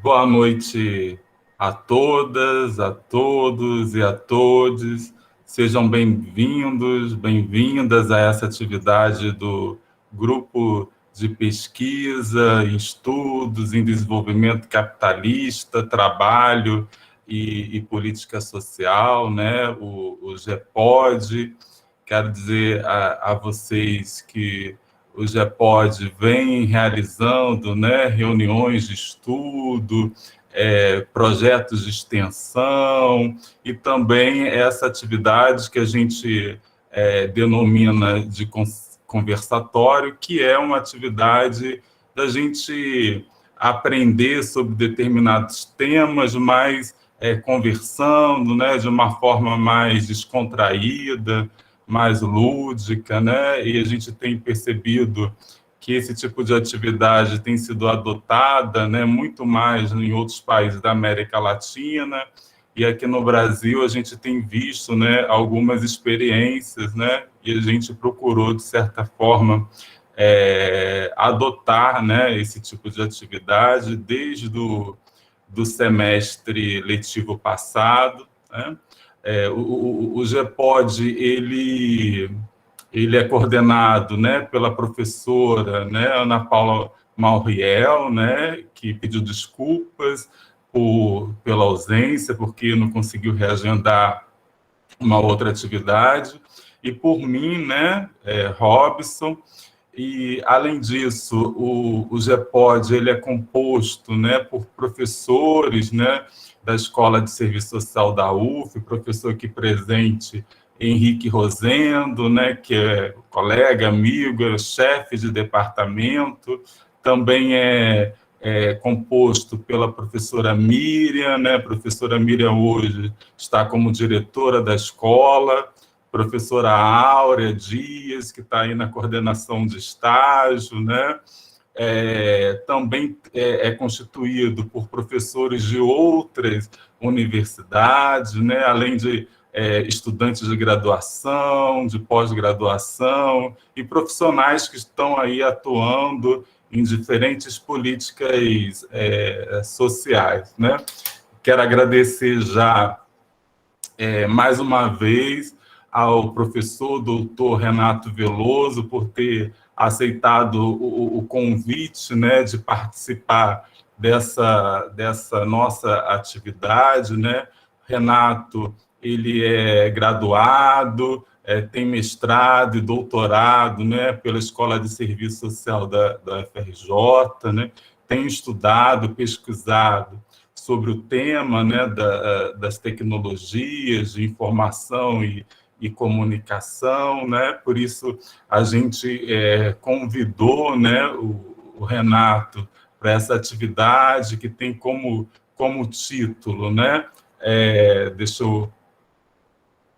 Boa noite a todas, a todos e a todes. Sejam bem-vindos, bem-vindas a essa atividade do Grupo de Pesquisa em Estudos em Desenvolvimento Capitalista, Trabalho e Política Social, né? o GEPOD. Quero dizer a vocês que o GEPOD vem realizando, né, reuniões de estudo, projetos de extensão e também essa atividade que a gente denomina de conversatório, que é uma atividade da gente aprender sobre determinados temas, mas conversando, né, de uma forma mais descontraída, mais lúdica, né? E a gente tem percebido que esse tipo de atividade tem sido adotada, né, muito mais em outros países da América Latina, e aqui no Brasil a gente tem visto, né, algumas experiências, né, e a gente procurou, de certa forma, adotar, né, esse tipo de atividade desde do semestre letivo passado, né? O GEPOD, ele é coordenado, né, pela professora, né, Ana Paula Mauriel, né, que pediu desculpas pela ausência, porque não conseguiu reagendar uma outra atividade, e por mim, né, Robson. E, além disso, o GEPOD ele é composto, né, por professores, né, da Escola de Serviço Social da UF, professor aqui presente, Henrique Rosendo, né, que é colega, amigo, é chefe de departamento, também é composto pela professora Miriam, né, a professora Miriam hoje está como diretora da escola, professora Áurea Dias, que está aí na coordenação de estágio, né? Também é constituído por professores de outras universidades, né? Além de estudantes de graduação, de pós-graduação e profissionais que estão aí atuando em diferentes políticas sociais, né? Quero agradecer já mais uma vez ao professor doutor Renato Veloso por ter aceitado o convite, né, de participar dessa nossa atividade, né? Renato, ele é graduado, tem mestrado e doutorado, né, pela Escola de Serviço Social da UFRJ, né? Tem estudado, pesquisado sobre o tema, né, das tecnologias de informação e comunicação, né? Por isso a gente convidou, né, o Renato para essa atividade que tem como título, né? Deixa eu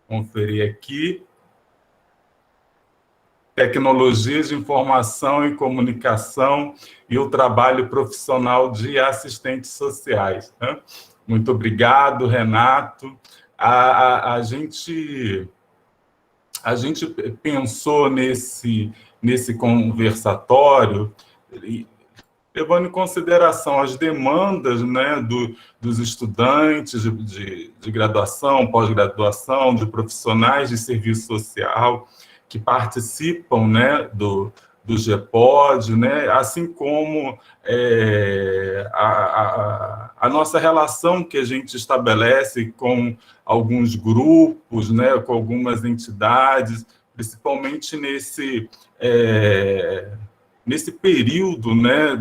conferir aqui. Tecnologias de informação e comunicação e o trabalho profissional de assistentes sociais, né? Muito obrigado, Renato. A gente pensou nesse conversatório, levando em consideração as demandas, né, dos estudantes de graduação, pós-graduação, de profissionais de serviço social que participam, né, do GEPOD, né, assim como a nossa relação que a gente estabelece com alguns grupos, né, com algumas entidades, principalmente nesse período, né,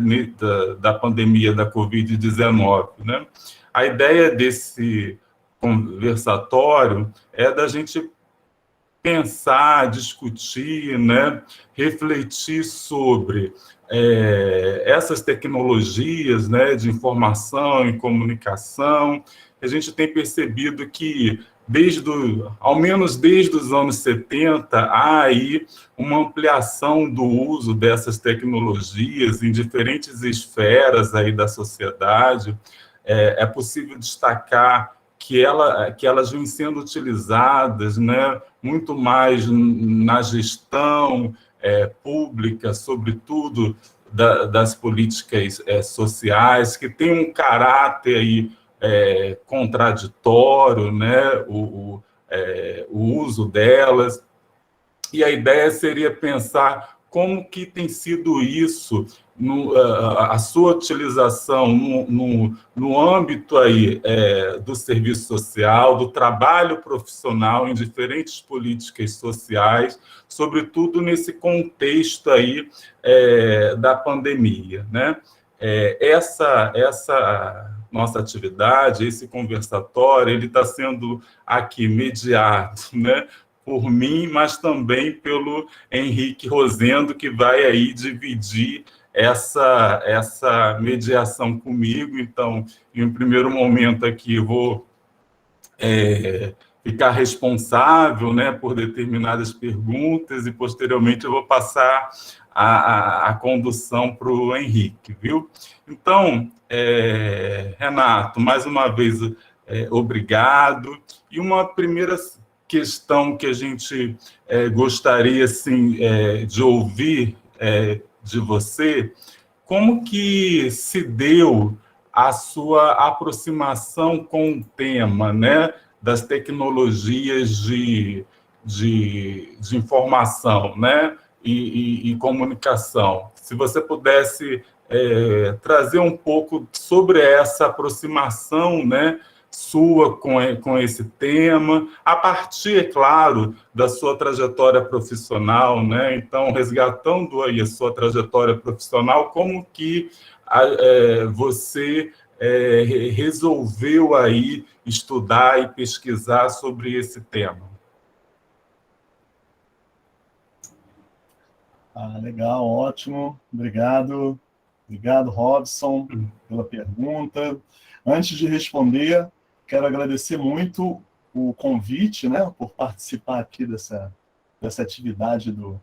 da pandemia da Covid-19, né? A ideia desse conversatório é da gente pensar, discutir, né, refletir sobre essas tecnologias, né, de informação e comunicação. A gente tem percebido que, ao menos desde os anos 70, há aí uma ampliação do uso dessas tecnologias em diferentes esferas aí da sociedade. É possível destacar que elas vêm sendo utilizadas, né, muito mais na gestão pública, sobretudo das políticas sociais, que tem um caráter aí, contraditório, né, o uso delas. E a ideia seria pensar como que tem sido isso, a sua utilização no âmbito aí, do serviço social, do trabalho profissional em diferentes políticas sociais, sobretudo nesse contexto aí, da pandemia, né? Essa nossa atividade, esse conversatório, ele está sendo aqui mediado, né, por mim, mas também pelo Henrique Rosendo, que vai aí dividir essa mediação comigo. Então, em um primeiro momento aqui, eu vou ficar responsável, né, por determinadas perguntas, e posteriormente eu vou passar a condução para o Henrique, viu? Então, Renato, mais uma vez, obrigado. E uma primeira questão que a gente gostaria, assim, de ouvir de você: como que se deu a sua aproximação com o tema, né, das tecnologias de informação, né, e comunicação? Se você pudesse trazer um pouco sobre essa aproximação, né, sua com esse tema, a partir, é claro, da sua trajetória profissional, né? Então, resgatando aí a sua trajetória profissional, como que você resolveu aí estudar e pesquisar sobre esse tema? Legal, ótimo. Obrigado. Obrigado, Robson, pela pergunta. Antes de responder, quero agradecer muito o convite, né, por participar aqui dessa atividade do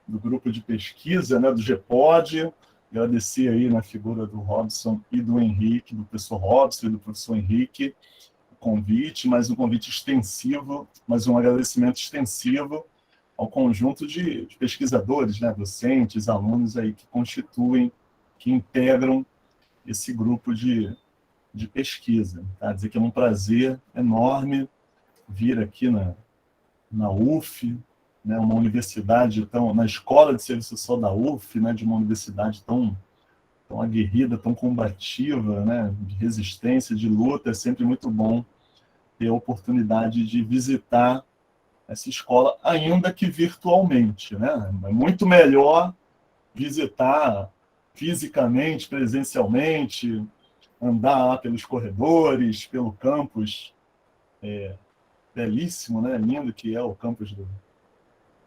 grupo de pesquisa, né, do GEPOD. Agradecer aí na figura do Robson e do Henrique, do professor Robson e do professor Henrique, o convite, mas um convite extensivo, mas um agradecimento extensivo ao conjunto de pesquisadores, né, docentes, alunos aí que constituem, que integram esse grupo de pesquisa. Tá? Dizer que é um prazer enorme vir aqui na UF, né, uma universidade na escola de serviço social da UF, né, de uma universidade tão aguerrida, tão combativa, né, de resistência, de luta. É sempre muito bom ter a oportunidade de visitar essa escola, ainda que virtualmente, né? É muito melhor visitar fisicamente, presencialmente, andar lá pelos corredores, pelo campus belíssimo, né? Lindo que é o campus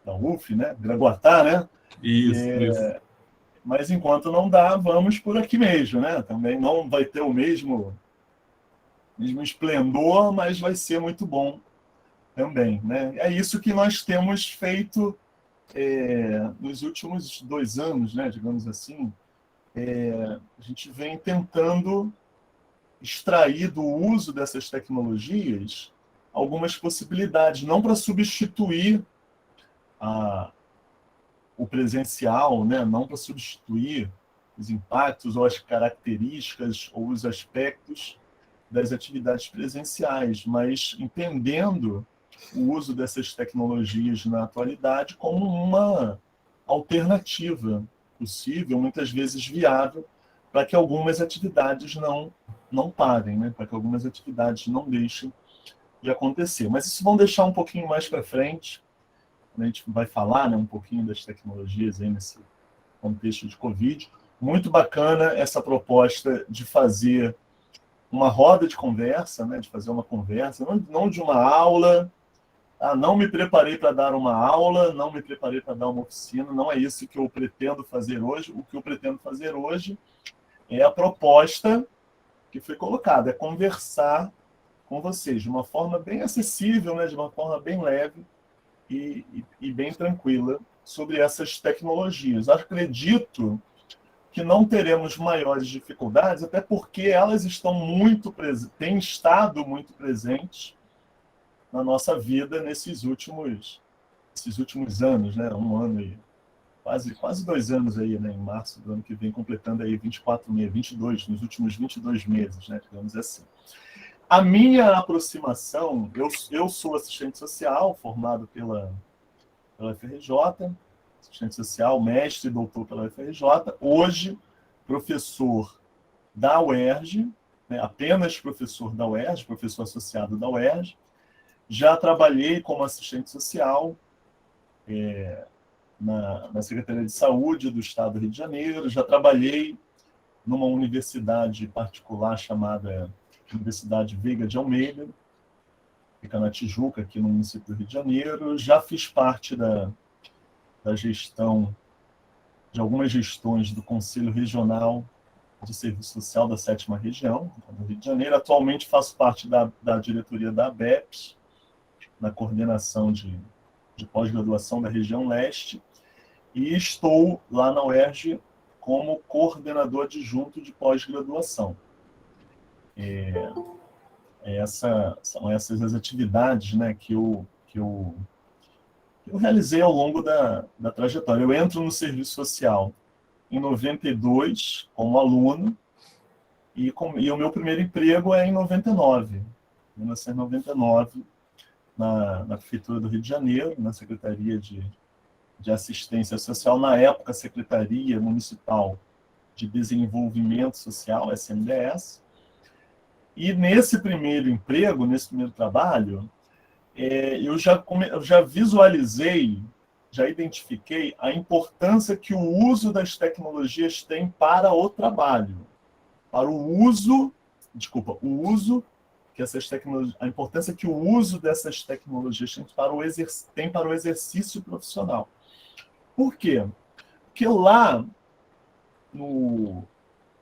da UF, né? Gragoatá, né? Isso. Mas enquanto não dá, vamos por aqui mesmo, né? Também não vai ter o mesmo esplendor, mas vai ser muito bom também, né? É isso que nós temos feito nos últimos 2 anos, né? Digamos assim. A gente vem tentando extrair do uso dessas tecnologias algumas possibilidades, não para substituir o presencial, né? Não para substituir os impactos ou as características ou os aspectos das atividades presenciais, mas entendendo o uso dessas tecnologias na atualidade como uma alternativa possível, muitas vezes viável, para que algumas atividades não parem, né? Para que algumas atividades não deixem de acontecer. Mas isso vamos deixar um pouquinho mais para frente. A gente vai falar, né, um pouquinho das tecnologias aí nesse contexto de Covid. Muito bacana essa proposta de fazer uma roda de conversa, né, de fazer uma conversa, não de uma aula. Não me preparei para dar uma aula, não me preparei para dar uma oficina, não é isso que eu pretendo fazer hoje. O que eu pretendo fazer hoje é a proposta que foi colocada, é conversar com vocês de uma forma bem acessível, né, de uma forma bem leve e bem tranquila sobre essas tecnologias. Acredito que não teremos maiores dificuldades, até porque elas têm estado muito presentes na nossa vida nesses últimos anos, né? 1 ano quase 2 anos aí, né? Em março do ano que vem, completando aí 24 meses, 22, nos últimos 22 meses, né? Digamos assim. A minha aproximação, eu sou assistente social, formado pela FRJ, assistente social, mestre e doutor pela FRJ, hoje professor da UERJ, né, apenas professor da UERJ, professor associado da UERJ. Já trabalhei como assistente social na Secretaria de Saúde do Estado do Rio de Janeiro, já trabalhei numa universidade particular chamada Universidade Veiga de Almeida, fica na Tijuca, aqui no município do Rio de Janeiro. Já fiz parte da gestão, de algumas gestões do Conselho Regional de Serviço Social da 7ª Região, do Rio de Janeiro. Atualmente faço parte da diretoria da ABEPS, na coordenação de pós-graduação da região leste, e estou lá na UERJ como coordenador adjunto de pós-graduação. São essas as atividades, né, que eu realizei ao longo da trajetória. Eu entro no serviço social em 92 como aluno, e o meu primeiro emprego é em 99, 1999, na Prefeitura do Rio de Janeiro, na Secretaria de Assistência Social, na época Secretaria Municipal de Desenvolvimento Social, SMDS. E nesse primeiro emprego, nesse primeiro trabalho, eu já visualizei, já identifiquei a importância que o uso das tecnologias tem para o trabalho, para o uso que essas tecnologias, a importância que o uso dessas tecnologias tem para o exercício profissional. Por quê? Porque lá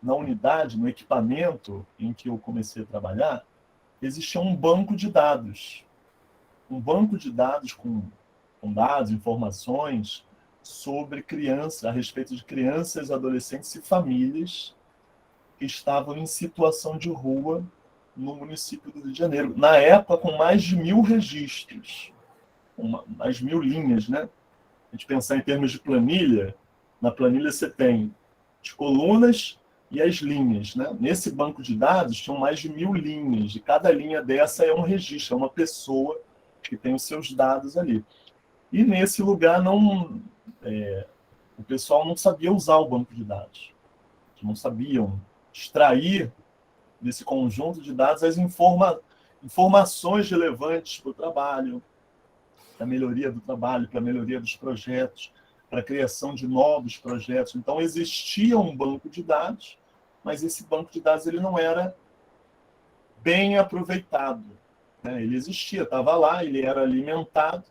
na unidade, no equipamento em que eu comecei a trabalhar, existia um banco de dados. Um banco de dados com dados, informações sobre crianças, a respeito de crianças, adolescentes e famílias que estavam em situação de rua no município do Rio de Janeiro. Na época, com mais de 1.000 registros, mais de 1.000 linhas, né? A gente pensar em termos de planilha, na planilha você tem as colunas e as linhas, né? Nesse banco de dados tinham mais de 1.000 linhas, e cada linha dessa é um registro, é uma pessoa que tem os seus dados ali. E nesse lugar o pessoal não sabia usar o banco de dados, não sabiam extrair desse conjunto de dados as informações relevantes para o trabalho, para a melhoria do trabalho, para a melhoria dos projetos, para a criação de novos projetos. Então, existia um banco de dados, mas esse banco de dados ele não era bem aproveitado, né? Ele existia, estava lá, ele era alimentado,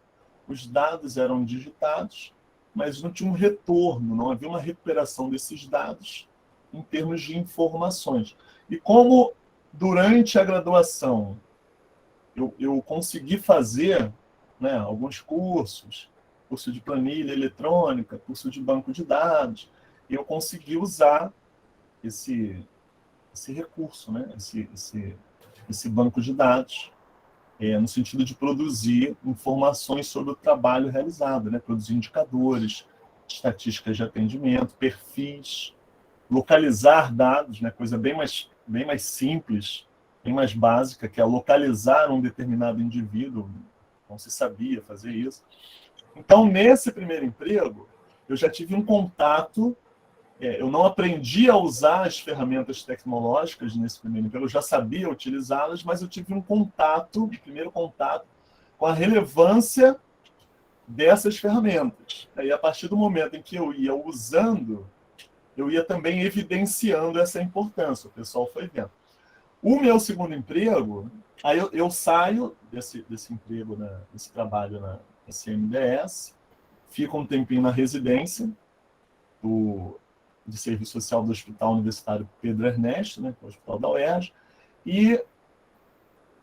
os dados eram digitados, mas não tinha um retorno, não havia uma recuperação desses dados em termos de informações. E como durante a graduação eu consegui fazer, né, alguns curso de planilha eletrônica, curso de banco de dados, eu consegui usar esse recurso, né, esse banco de dados, no sentido de produzir informações sobre o trabalho realizado, né, produzir indicadores, estatísticas de atendimento, perfis, localizar dados, né, coisa bem mais simples, bem mais básica, que é localizar um determinado indivíduo. Não se sabia fazer isso. Então, nesse primeiro emprego, eu já tive um contato, eu não aprendi a usar as ferramentas tecnológicas nesse primeiro emprego, eu já sabia utilizá-las, mas eu tive um primeiro contato com a relevância dessas ferramentas. E a partir do momento em que eu ia usando, eu ia também evidenciando essa importância, o pessoal foi vendo. O meu segundo emprego, aí eu saio desse emprego, desse trabalho na CMDS, fico um tempinho na residência de serviço social do Hospital Universitário Pedro Ernesto, né, o Hospital da UERJ, e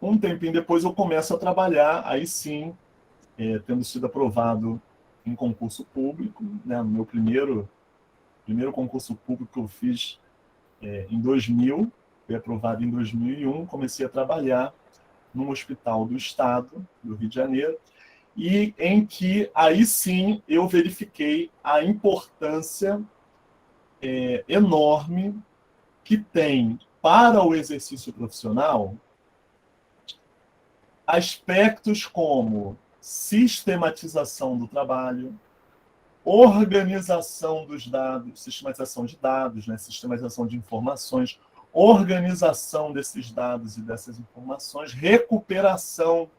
um tempinho depois eu começo a trabalhar, aí sim, tendo sido aprovado em concurso público, né, no meu primeiro concurso público que eu fiz em 2000, fui aprovado em 2001, comecei a trabalhar num hospital do Estado, do Rio de Janeiro, e em que aí sim eu verifiquei a importância enorme que tem para o exercício profissional aspectos como sistematização do trabalho, organização dos dados, sistematização de dados, né? Sistematização de informações, organização desses dados e dessas informações, recuperação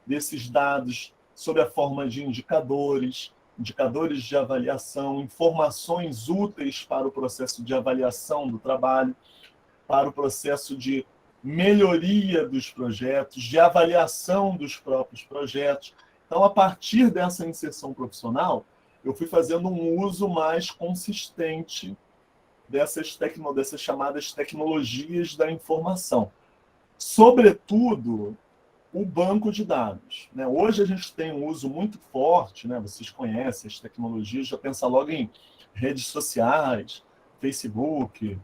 desses dados sob a forma de indicadores, indicadores de avaliação, informações úteis para o processo de avaliação do trabalho, para o processo de melhoria dos projetos, de avaliação dos próprios projetos. Então, a partir dessa inserção profissional, eu fui fazendo um uso mais consistente dessas chamadas tecnologias da informação. Sobretudo, o banco de dados. Né? Hoje a gente tem um uso muito forte, né? Vocês conhecem as tecnologias, já pensa logo em redes sociais, Facebook,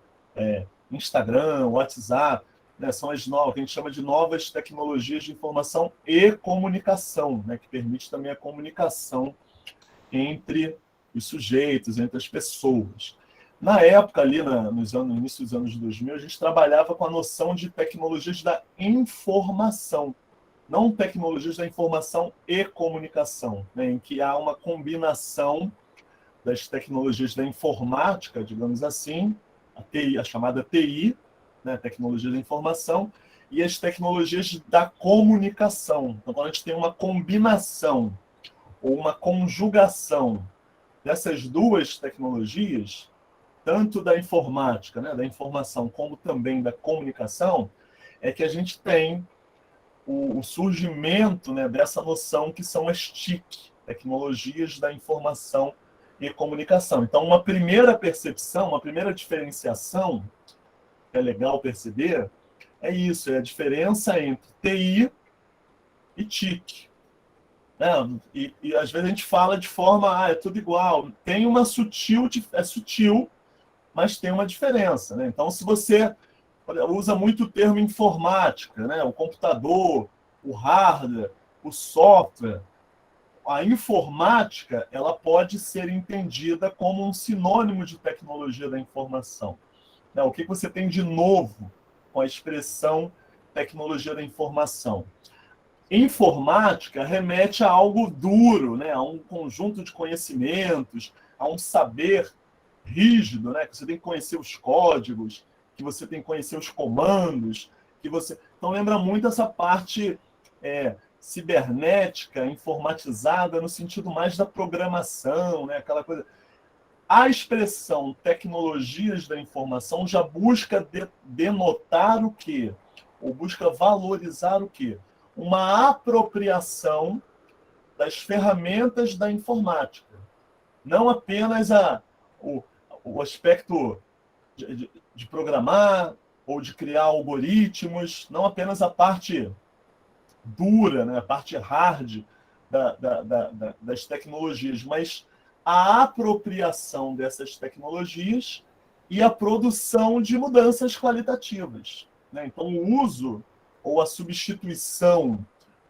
Instagram, WhatsApp, né? São as novas, que a gente chama de novas tecnologias de informação e comunicação, né? Que permite também a comunicação entre os sujeitos, entre as pessoas. Na época, ali no início dos anos 2000, a gente trabalhava com a noção de tecnologias da informação, não tecnologias da informação e comunicação, né, em que há uma combinação das tecnologias da informática, digamos assim, a TI, a chamada TI, né, tecnologia da informação, e as tecnologias da comunicação. Então, quando a gente tem uma combinação ou uma conjugação dessas duas tecnologias, tanto da informática, né, da informação, como também da comunicação, é que a gente tem o surgimento, né, dessa noção que são as TIC, tecnologias da informação e comunicação. Então, uma primeira percepção, uma primeira diferenciação, que é legal perceber, é isso, é a diferença entre TI e TIC. Né? E às vezes a gente fala de forma, é tudo igual. Tem uma sutil, é sutil, mas tem uma diferença. Né? Então, se você usa muito o termo informática, né? O computador, o hardware, o software, a informática ela pode ser entendida como um sinônimo de tecnologia da informação. Né? O que você tem de novo com a expressão tecnologia da informação? Informática remete a algo duro, né? A um conjunto de conhecimentos, a um saber rígido, né? Que você tem que conhecer os códigos, que você tem que conhecer os comandos, que você... Então lembra muito essa parte cibernética, informatizada, no sentido mais da programação, né? Aquela coisa. A expressão tecnologias da informação já busca denotar o quê? Ou busca valorizar o quê? Uma apropriação das ferramentas da informática. Não apenas o aspecto de programar ou de criar algoritmos, não apenas a parte dura, né, a parte hard das tecnologias, mas a apropriação dessas tecnologias e a produção de mudanças qualitativas. Né? Então, o uso ou a substituição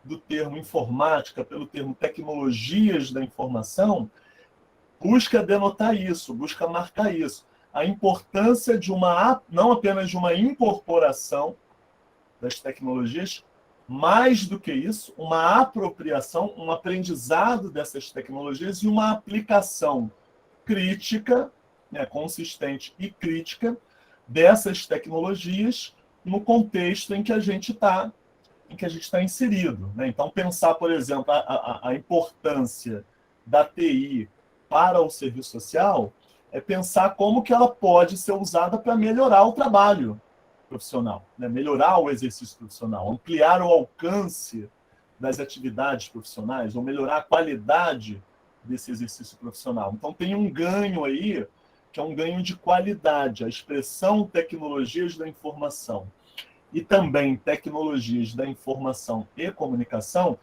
do termo informática pelo termo tecnologias da informação busca denotar isso, busca marcar isso. A importância de não apenas de uma incorporação das tecnologias, mais do que isso, uma apropriação, um aprendizado dessas tecnologias e uma aplicação crítica, né, consistente e crítica dessas tecnologias no contexto em que a gente está inserido. Né? Então, pensar, por exemplo, a importância da TI para o serviço social é pensar como que ela pode ser usada para melhorar o trabalho profissional, né? Melhorar o exercício profissional, ampliar o alcance das atividades profissionais, ou melhorar a qualidade desse exercício profissional. Então, tem um ganho aí, que é um ganho de qualidade, a expressão tecnologias da informação e também tecnologias da informação e comunicação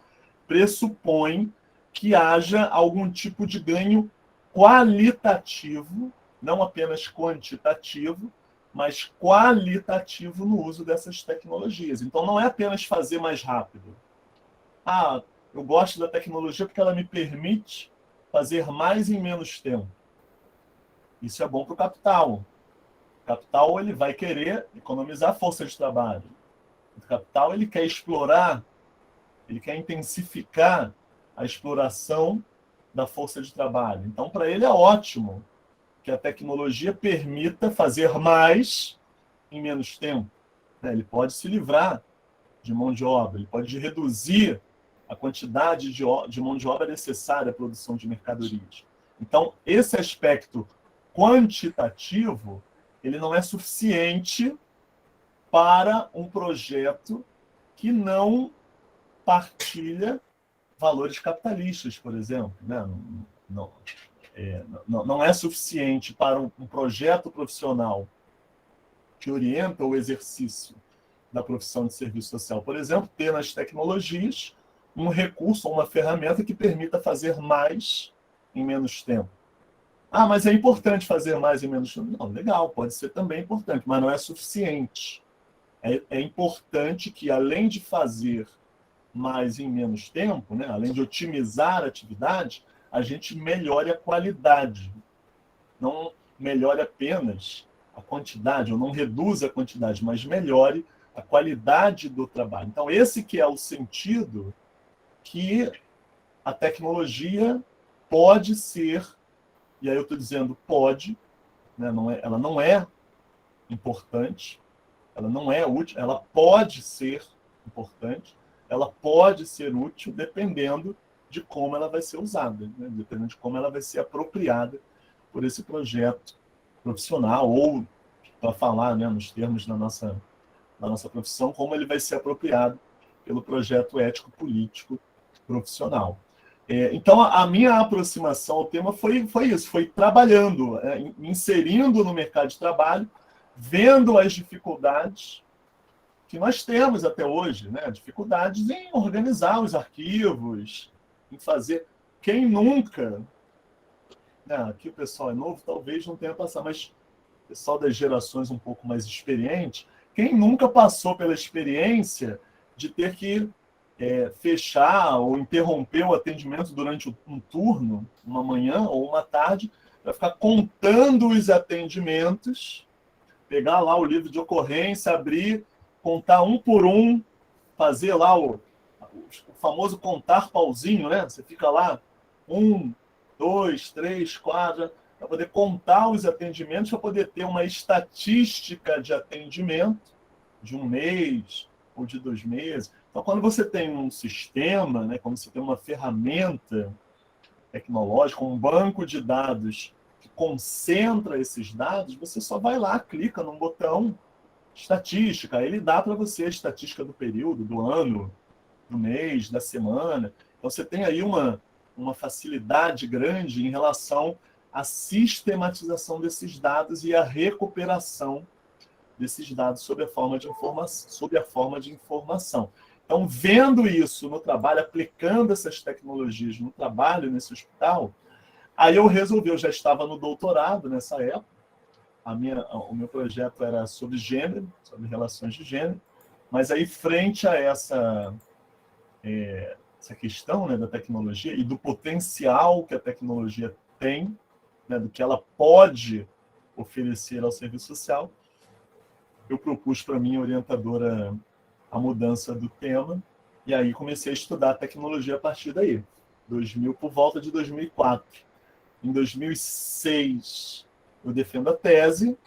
pressupõe que haja algum tipo de ganho qualitativo, não apenas quantitativo, mas qualitativo no uso dessas tecnologias. Então, não é apenas fazer mais rápido. Eu gosto da tecnologia porque ela me permite fazer mais em menos tempo. Isso é bom para o capital. O capital ele vai querer economizar força de trabalho. O capital ele quer explorar, ele quer intensificar a exploração da força de trabalho. Então, para ele é ótimo que a tecnologia permita fazer mais em menos tempo. Ele pode se livrar de mão de obra, ele pode reduzir a quantidade de mão de obra necessária à produção de mercadorias. Então, esse aspecto quantitativo, ele não é suficiente para um projeto que não partilha valores capitalistas, por exemplo. Né? Não é suficiente para um projeto profissional que orienta o exercício da profissão de serviço social, por exemplo, ter nas tecnologias um recurso ou uma ferramenta que permita fazer mais em menos tempo. Ah, mas é importante fazer mais em menos tempo. Não, legal, pode ser também importante, mas não é suficiente. É importante que, além de fazer mais em menos tempo, né, além de otimizar a atividade, a gente melhore a qualidade. Não melhore apenas a quantidade, ou não reduza a quantidade, mas melhore a qualidade do trabalho. Então, esse que é o sentido que a tecnologia pode ser, e aí eu estou dizendo pode, né, ela não é importante, ela não é útil, ela pode ser importante, ela pode ser útil dependendo de como ela vai ser usada, né, dependendo de como ela vai ser apropriada por esse projeto profissional, ou, para falar, né, nos termos da nossa profissão, como ele vai ser apropriado pelo projeto ético-político profissional. Então, a minha aproximação ao tema foi isso, foi trabalhando, inserindo no mercado de trabalho, vendo as dificuldades que nós temos até hoje, né? Dificuldades em organizar os arquivos, em fazer... Quem nunca... Né? Aqui o pessoal é novo, talvez não tenha passado, mas o pessoal das gerações um pouco mais experientes, quem nunca passou pela experiência de ter que fechar ou interromper o atendimento durante um turno, uma manhã ou uma tarde, para ficar contando os atendimentos, pegar lá o livro de ocorrência, abrir, contar um por um, fazer lá o famoso contar pauzinho, né? Você fica lá, 1, 2, 3, 4, para poder contar os atendimentos, para poder ter uma estatística de atendimento de um mês ou de 2 meses. Então, quando você tem um sistema, né, quando você tem uma ferramenta tecnológica, um banco de dados que concentra esses dados, você só vai lá, clica num botão estatística, ele dá para você a estatística do período, do ano, do mês, da semana. Então, você tem aí uma facilidade grande em relação à sistematização desses dados e à recuperação desses dados sob a forma de informação. Então, vendo isso no trabalho, aplicando essas tecnologias no trabalho, nesse hospital, aí eu já estava no doutorado nessa época, o meu projeto era sobre gênero, sobre relações de gênero, mas aí, frente a essa questão, né, da tecnologia e do potencial que a tecnologia tem, né, do que ela pode oferecer ao serviço social, eu propus para minha orientadora a mudança do tema, e aí comecei a estudar tecnologia a partir daí, por volta de 2004. Em 2006, eu defendo a tese,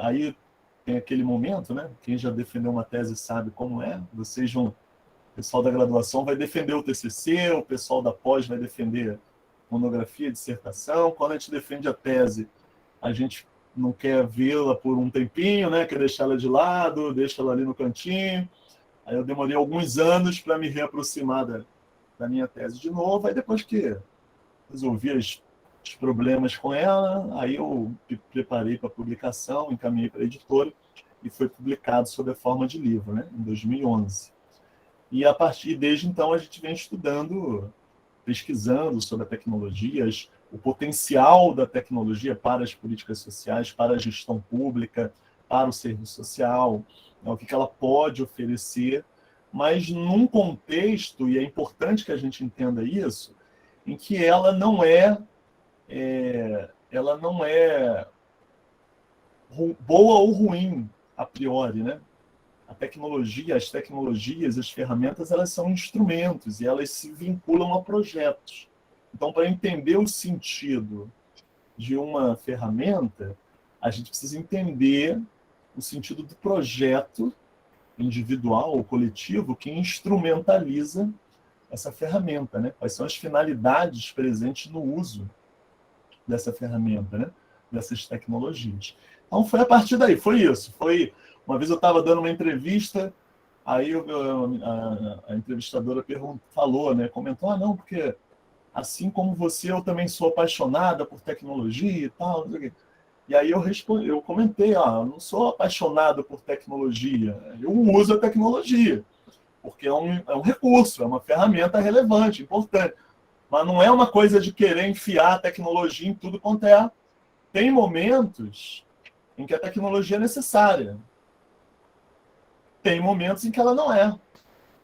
aí tem aquele momento, né? Quem já defendeu uma tese sabe como é. O pessoal da graduação vai defender o TCC, o pessoal da pós vai defender monografia, dissertação. Quando a gente defende a tese, a gente não quer vê-la por um tempinho, né? Quer deixar ela de lado, deixa ela ali no cantinho. Aí eu demorei alguns anos para me reaproximar da minha tese de novo. Aí depois que resolvi os problemas com ela, aí eu me preparei para a publicação, encaminhei para a editora e foi publicado sob a forma de livro, né? Em 2011. E desde então a gente vem estudando, pesquisando sobre a tecnologia, o potencial da tecnologia para as políticas sociais, para a gestão pública, para o serviço social, né, o que ela pode oferecer mas num contexto, e é importante que a gente entenda isso, em que ela não é boa ou ruim a priori, né? A tecnologia, as tecnologias, as ferramentas, elas são instrumentos e elas se vinculam a projetos. Então, para entender o sentido de uma ferramenta, a gente precisa entender o sentido do projeto individual ou coletivo que instrumentaliza essa ferramenta, né? Quais são as finalidades presentes no uso dessa ferramenta, né? Dessas tecnologias. Então, foi a partir daí, foi isso. Uma vez eu estava dando uma entrevista, aí a entrevistadora falou, né? Comentou, não, porque assim como você, eu também sou apaixonada por tecnologia e tal, não sei o quê. E aí eu comentei, eu não sou apaixonado por tecnologia, eu uso a tecnologia, porque é um recurso, é uma ferramenta relevante, importante. Mas não é uma coisa de querer enfiar a tecnologia em tudo quanto é. Tem momentos em que a tecnologia é necessária. Tem momentos em que ela não é.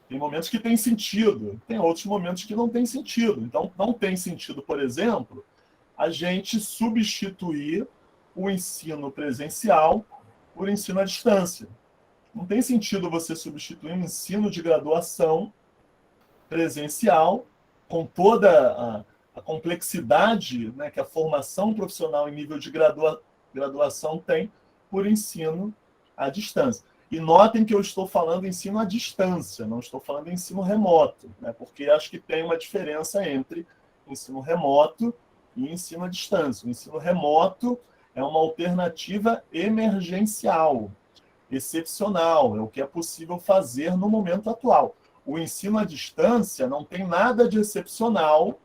Tem momentos que tem sentido. Tem outros momentos que não tem sentido. Então, não tem sentido, por exemplo, a gente substituir o ensino presencial por ensino à distância. Não tem sentido você substituir um ensino de graduação presencial com toda a complexidade, né, que a formação profissional em nível de graduação tem por ensino à distância. E notem que eu estou falando ensino à distância, não estou falando ensino remoto, né, porque acho que tem uma diferença entre ensino remoto e ensino à distância. O ensino remoto é uma alternativa emergencial, excepcional, é o que é possível fazer no momento atual. O ensino à distância não tem nada de excepcional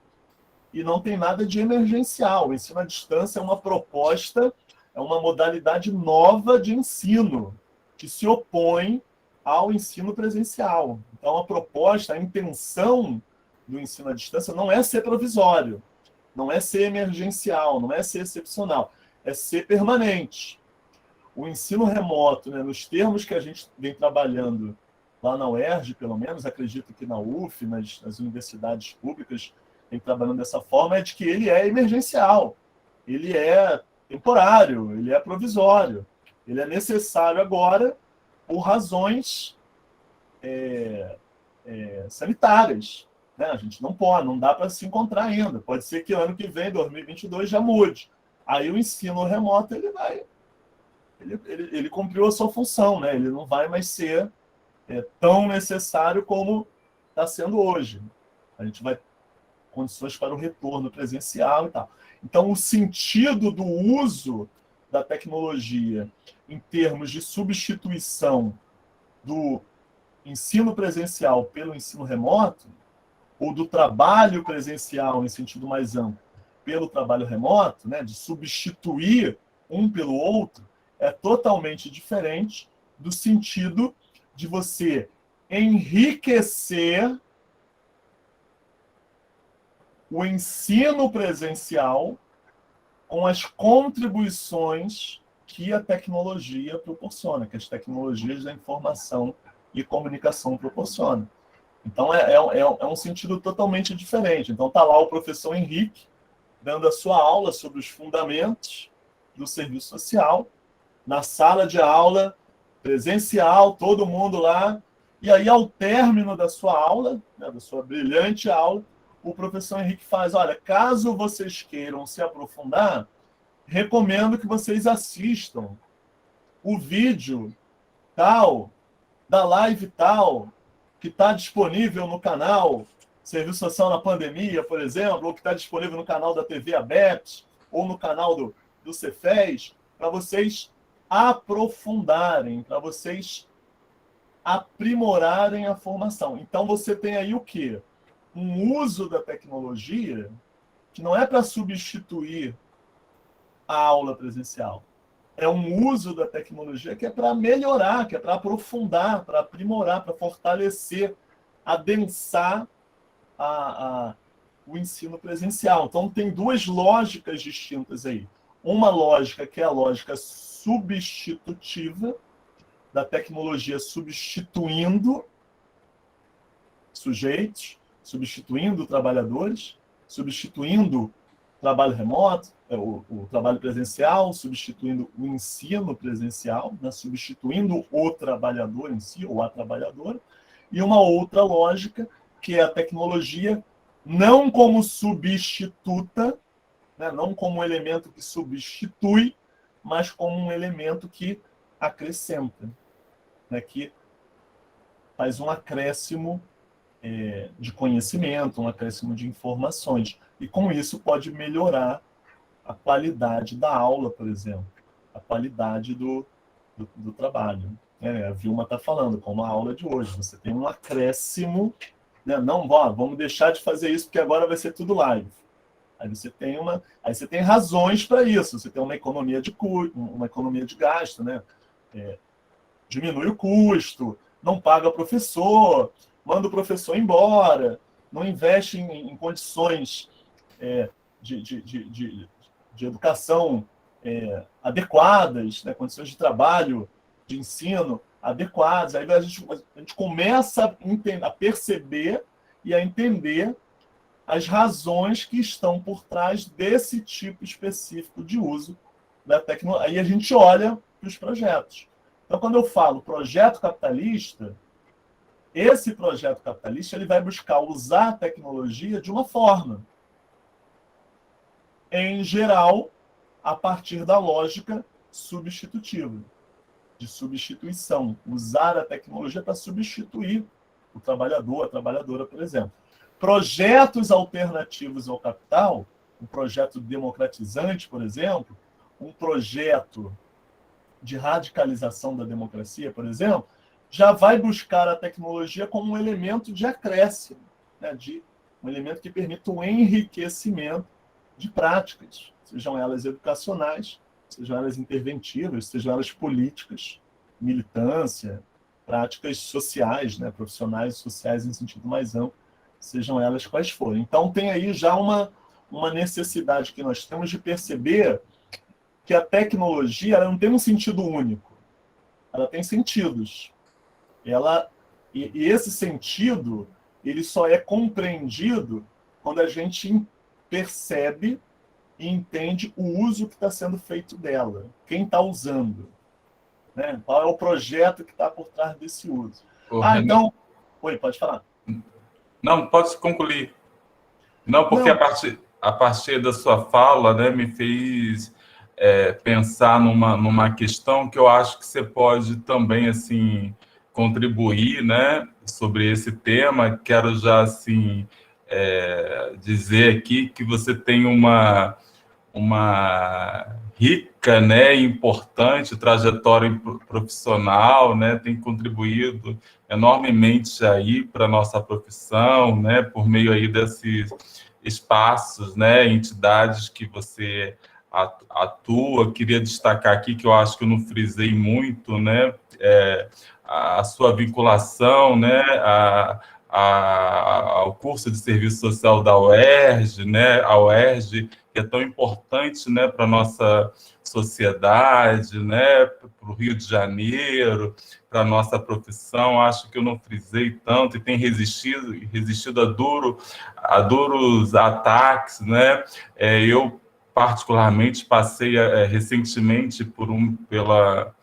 e não tem nada de emergencial. O ensino à distância é uma proposta, é uma modalidade nova de ensino que se opõe ao ensino presencial. Então, a proposta, a intenção do ensino à distância não é ser provisório, não é ser emergencial, não é ser excepcional, é ser permanente. O ensino remoto, né, nos termos que a gente vem trabalhando lá na UERJ, pelo menos, acredito que na UF, nas universidades públicas, vem trabalhando dessa forma, é de que ele é emergencial, ele é temporário, ele é provisório, ele é necessário agora por razões sanitárias. Né? A gente não pode, não dá para se encontrar ainda. Pode ser que ano que vem, 2022, já mude. Aí o ensino remoto ele cumpriu a sua função, né? Ele não vai mais ser tão necessário como está sendo hoje. A gente vai ter condições para o retorno presencial e tal. Então, o sentido do uso da tecnologia em termos de substituição do ensino presencial pelo ensino remoto, ou do trabalho presencial em sentido mais amplo pelo trabalho remoto, né, de substituir um pelo outro, é totalmente diferente do sentido de você enriquecer o ensino presencial com as contribuições que a tecnologia proporciona, que as tecnologias da informação e comunicação proporcionam. Então, é um sentido totalmente diferente. Então, está lá o professor Henrique, dando a sua aula sobre os fundamentos do serviço social, na sala de aula, presencial, todo mundo lá. E aí, ao término da sua aula, né, da sua brilhante aula, o professor Henrique faz, olha, caso vocês queiram se aprofundar, recomendo que vocês assistam o vídeo tal, da live tal, que está disponível no canal Serviço Social na Pandemia, por exemplo, ou que está disponível no canal da TV ABET, ou no canal do Cefes, para vocês aprofundarem, para vocês aprimorarem a formação. Então, você tem aí o quê? Um uso da tecnologia que não é para substituir a aula presencial. É um uso da tecnologia que é para melhorar, que é para aprofundar, para aprimorar, para fortalecer, adensar o ensino presencial. Então, tem duas lógicas distintas aí. Uma lógica que é a lógica substitutiva, da tecnologia substituindo sujeitos, substituindo trabalhadores, substituindo trabalho remoto, o trabalho presencial, substituindo o ensino presencial, né, substituindo o trabalhador em si, ou a trabalhadora, e uma outra lógica, que é a tecnologia, não como substituta, né, não como um elemento que substitui, mas como um elemento que acrescenta, né, que faz um acréscimo de conhecimento, um acréscimo de informações. E com isso pode melhorar a qualidade da aula, por exemplo, a qualidade do trabalho. A Vilma está falando, como a aula de hoje, você tem um acréscimo, né? Não, vamos deixar de fazer isso porque agora vai ser tudo live. Aí você tem razões para isso, você tem uma economia de uma economia de gasto, né? Diminui o custo, não paga professor, manda o professor embora, não investe em condições de educação adequadas, né? Condições de trabalho, de ensino adequadas. Aí a gente começa a perceber e a entender as razões que estão por trás desse tipo específico de uso da tecnologia. Aí a gente olha para os projetos. Então, quando eu falo projeto capitalista, esse projeto capitalista ele vai buscar usar a tecnologia de uma forma, em geral, a partir da lógica substitutiva, de substituição. Usar a tecnologia para substituir o trabalhador, a trabalhadora, por exemplo. Projetos alternativos ao capital, um projeto democratizante, por exemplo, um projeto de radicalização da democracia, por exemplo, já vai buscar a tecnologia como um elemento de acréscimo, né, um elemento que permita o enriquecimento de práticas, sejam elas educacionais, sejam elas interventivas, sejam elas políticas, militância, práticas sociais, né, profissionais e sociais em sentido mais amplo, sejam elas quais forem. Então, tem aí já uma necessidade que nós temos de perceber que a tecnologia ela não tem um sentido único, ela tem sentidos. E esse sentido ele só é compreendido quando a gente percebe e entende o uso que está sendo feito dela, quem está usando, né? Qual é o projeto que está por trás desse uso. Então... Oi, pode falar. Não, pode concluir. Não, porque não. A partir da sua fala, né, me fez pensar numa questão que eu acho que você pode também assim contribuir, né, sobre esse tema. Quero já assim dizer aqui que você tem uma rica, né, importante trajetória profissional, né, tem contribuído enormemente aí para a nossa profissão, né, por meio aí desses espaços, né, entidades que você atua. Queria destacar aqui que eu acho que eu não frisei muito, né, a sua vinculação, né, ao curso de serviço social da UERJ, né, a UERJ, que é tão importante, né, para a nossa sociedade, né, para o Rio de Janeiro, para a nossa profissão. Acho que eu não frisei tanto e tem resistido a duros ataques, né. Eu, particularmente, passei recentemente pela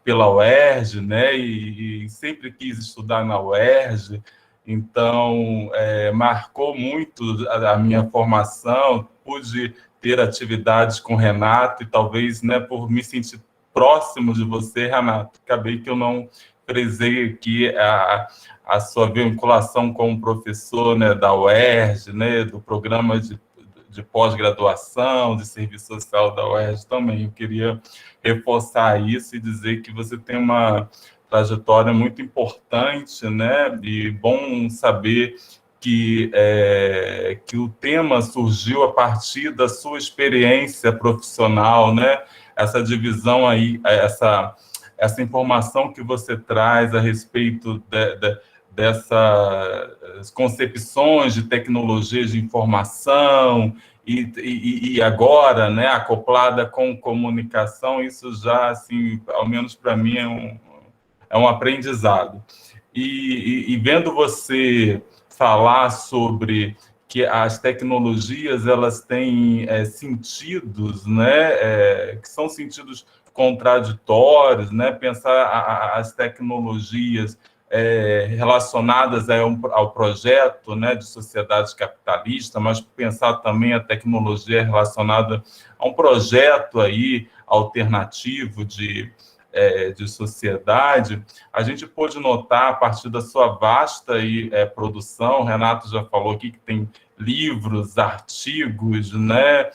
UERJ, né, e sempre quis estudar na UERJ. Então, marcou muito a minha formação. Pude ter atividades com o Renato e talvez, né, por me sentir próximo de você, Renato, acabei que eu não frisei aqui a sua vinculação como professor, né, da UERJ, né, do programa de pós-graduação, de serviço social da UERJ também. Eu queria reforçar isso e dizer que você tem uma trajetória muito importante, né? E bom saber que o tema surgiu a partir da sua experiência profissional, né? Essa divisão aí, essa informação que você traz a respeito dessas concepções de tecnologias de informação e agora, né, acoplada com comunicação, isso já, assim, ao menos para mim, é um aprendizado. E vendo você falar sobre que as tecnologias elas têm sentidos, né, que são sentidos contraditórios, né, pensar as tecnologias relacionadas ao projeto, né, de sociedade capitalista, mas pensar também a tecnologia relacionada a um projeto aí alternativo de sociedade. A gente pôde notar, a partir da sua vasta produção, Renato já falou aqui que tem livros, artigos, né,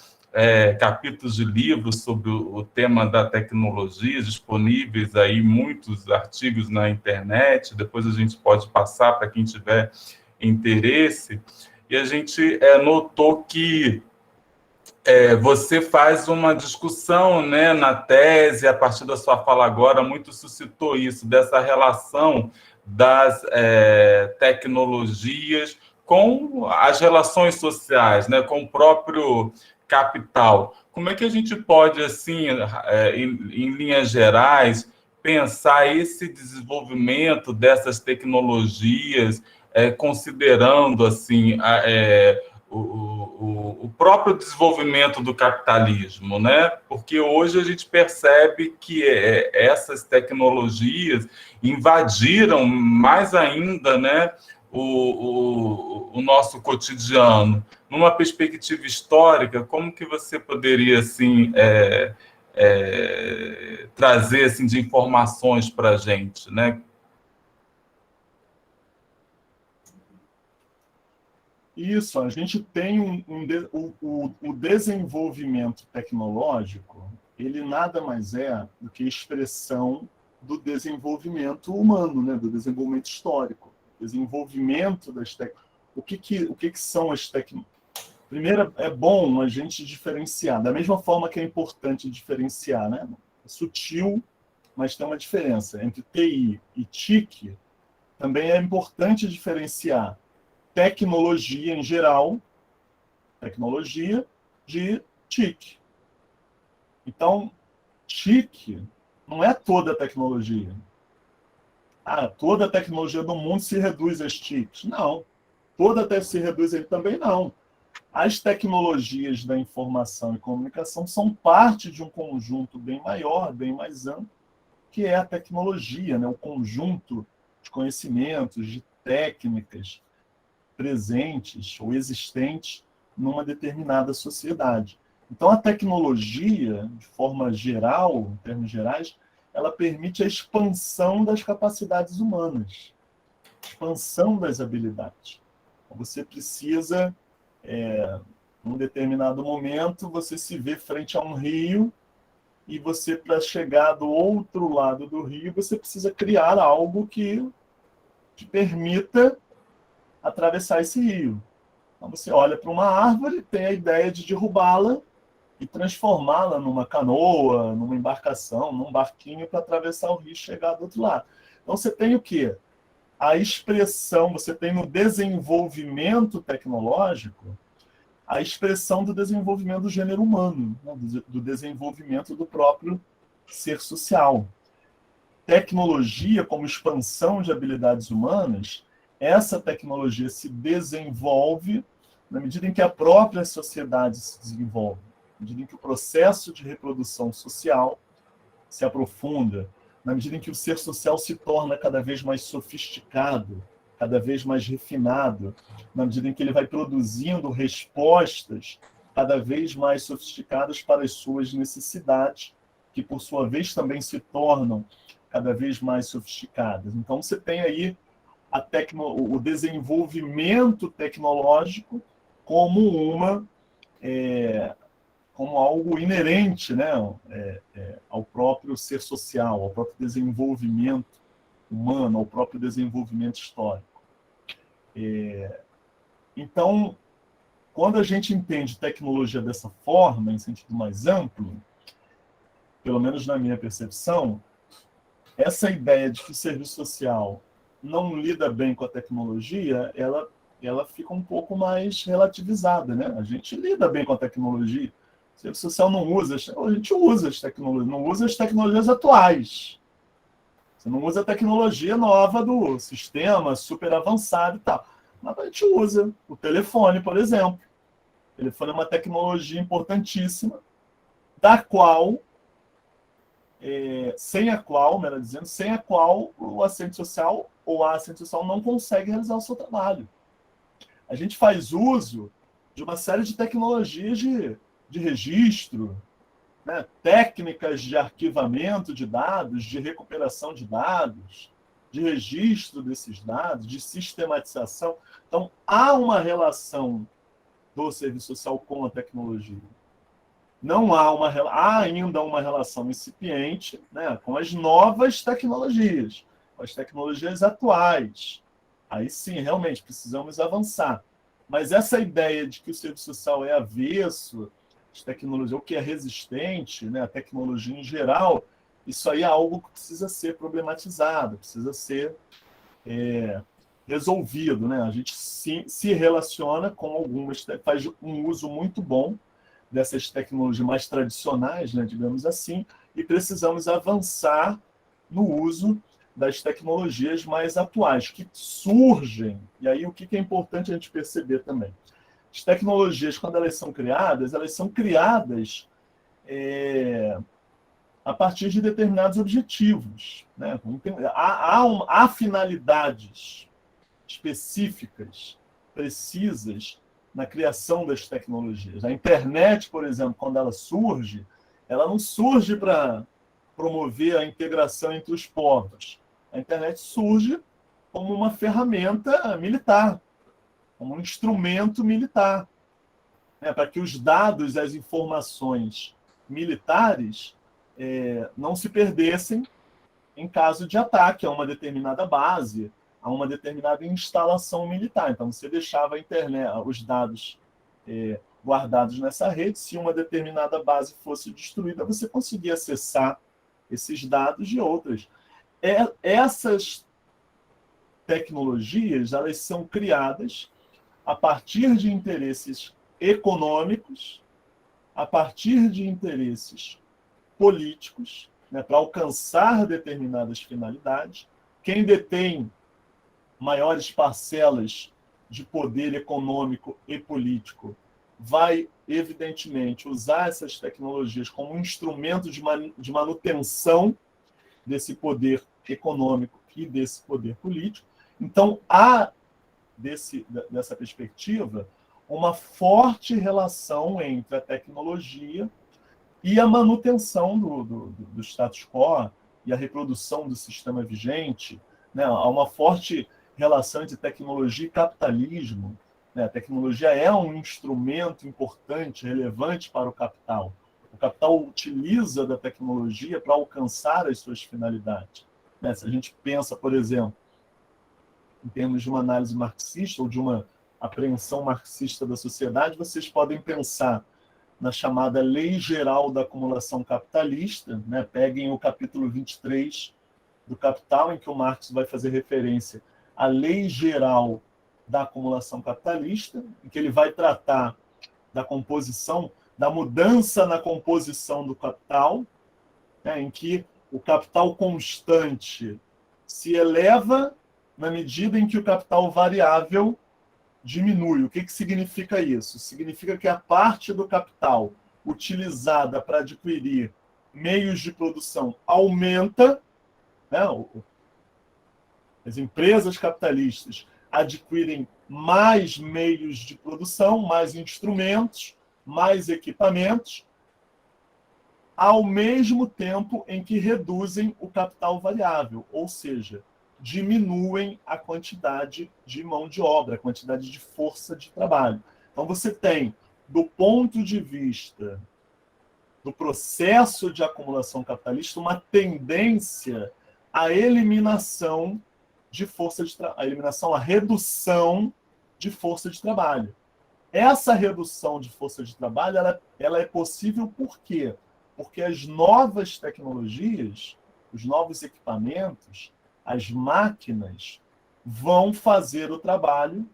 capítulos de livros sobre o tema da tecnologia, disponíveis aí muitos artigos na internet, depois a gente pode passar para quem tiver interesse, e a gente notou que você faz uma discussão, né, na tese, a partir da sua fala agora, muito suscitou isso, dessa relação das tecnologias com as relações sociais, né, com o próprio capital. Como é que a gente pode, assim, em linhas gerais, pensar esse desenvolvimento dessas tecnologias, considerando, assim, o próprio desenvolvimento do capitalismo, né? Porque hoje a gente percebe que essas tecnologias invadiram mais ainda, né, o nosso cotidiano. Numa perspectiva histórica, como que você poderia assim trazer assim de informações para a gente, né? Isso, a gente tem o desenvolvimento tecnológico, ele nada mais é do que expressão do desenvolvimento humano, né? Do desenvolvimento histórico. Desenvolvimento das tecnologias. O que são as tecnologias? Primeiro, é bom a gente diferenciar, da mesma forma que é importante diferenciar, né? É sutil, mas tem uma diferença. Entre TI e TIC, também é importante diferenciar tecnologia em geral, tecnologia de TIC. Então, TIC não é toda a tecnologia. Toda a tecnologia do mundo se reduz às TICs. Não. Toda até se reduz a ele também não. As tecnologias da informação e comunicação são parte de um conjunto bem maior, bem mais amplo, que é a tecnologia, né? O conjunto de conhecimentos, de técnicas presentes ou existentes numa determinada sociedade. Então, a tecnologia, de forma geral, em termos gerais, ela permite a expansão das capacidades humanas, expansão das habilidades. Você precisa, num determinado momento, você se vê frente a um rio e você, para chegar do outro lado do rio, você precisa criar algo que te permita atravessar esse rio. Então, você olha para uma árvore, tem a ideia de derrubá-la e transformá-la numa canoa, numa embarcação, num barquinho para atravessar o rio e chegar do outro lado. Então, você tem o quê? A expressão, você tem no desenvolvimento tecnológico, a expressão do desenvolvimento do gênero humano, né? do desenvolvimento do próprio ser social. Tecnologia como expansão de habilidades humanas, essa tecnologia se desenvolve na medida em que a própria sociedade se desenvolve, na medida em que o processo de reprodução social se aprofunda, na medida em que o ser social se torna cada vez mais sofisticado, cada vez mais refinado, na medida em que ele vai produzindo respostas cada vez mais sofisticadas para as suas necessidades, que por sua vez também se tornam cada vez mais sofisticadas. Então você tem aí o desenvolvimento tecnológico como como algo inerente, né, ao próprio ser social, ao próprio desenvolvimento humano, ao próprio desenvolvimento histórico. Então, quando a gente entende tecnologia dessa forma, em sentido mais amplo, pelo menos na minha percepção, essa ideia de que o serviço social não lida bem com a tecnologia, ela fica um pouco mais relativizada, né? A gente lida bem com a tecnologia. O serviço social não usa, a gente usa as tecnologias, não usa as tecnologias atuais. Você não usa a tecnologia nova do sistema super avançado e tal. Mas a gente usa o telefone, por exemplo. O telefone é uma tecnologia importantíssima, da qual, sem a qual, melhor dizendo, sem a qual o assistente social ou a assistente social não consegue realizar o seu trabalho. A gente faz uso de uma série de tecnologias de registro, né? Técnicas de arquivamento de dados, de recuperação de dados, de registro desses dados, de sistematização. Então, há uma relação do serviço social com a tecnologia. Não há ainda uma relação incipiente, né, com as novas tecnologias, com as tecnologias atuais. Aí sim, realmente, precisamos avançar. Mas essa ideia de que o serviço social é avesso às tecnologias, ou que é resistente, né, à tecnologia em geral, isso aí é algo que precisa ser problematizado, precisa ser resolvido. Né? A gente se relaciona com algumas, faz um uso muito bom dessas tecnologias mais tradicionais, né, digamos assim, e precisamos avançar no uso das tecnologias mais atuais, que surgem. E aí o que é importante a gente perceber também? As tecnologias, quando elas são criadas a partir de determinados objetivos. Né? Há finalidades específicas, precisas, na criação das tecnologias. A internet, por exemplo, quando ela não surge para promover a integração entre os povos. A internet surge como uma ferramenta militar, como um instrumento militar, né, para que os dados, as informações militares não se perdessem em caso de ataque a uma determinada base, a uma determinada instalação militar. Então, você deixava a internet, os dados guardados nessa rede. Se uma determinada base fosse destruída, você conseguia acessar esses dados de outras. Essas tecnologias, elas são criadas a partir de interesses econômicos, a partir de interesses políticos, né, para alcançar determinadas finalidades. Quem detém maiores parcelas de poder econômico e político vai, evidentemente, usar essas tecnologias como um instrumento de manutenção desse poder econômico e desse poder político. Então, há, dessa perspectiva, uma forte relação entre a tecnologia e a manutenção do status quo e a reprodução do sistema vigente. Né? Há uma forte relação entre tecnologia e capitalismo. Né? A tecnologia é um instrumento importante, relevante para o capital. O capital utiliza da tecnologia para alcançar as suas finalidades. Né? Se a gente pensa, por exemplo, em termos de uma análise marxista ou de uma apreensão marxista da sociedade, vocês podem pensar na chamada Lei Geral da Acumulação Capitalista. Né? Peguem o capítulo 23 do Capital, em que o Marx vai fazer referência à Lei Geral da Acumulação Capitalista, em que ele vai tratar da composição, da mudança na composição do capital, né? Em que o capital constante se eleva na medida em que o capital variável diminui. O que significa isso? Significa que a parte do capital utilizada para adquirir meios de produção aumenta, né? As empresas capitalistas adquirem mais meios de produção, mais instrumentos, mais equipamentos, ao mesmo tempo em que reduzem o capital variável, ou seja, diminuem a quantidade de mão de obra, a quantidade de força de trabalho. Então, você tem, do ponto de vista do processo de acumulação capitalista, uma tendência à eliminação de força de trabalho, a eliminação, a redução de força de trabalho. Essa redução de força de trabalho ela é possível por quê? Porque as novas tecnologias, os novos equipamentos, as máquinas vão fazer o trabalho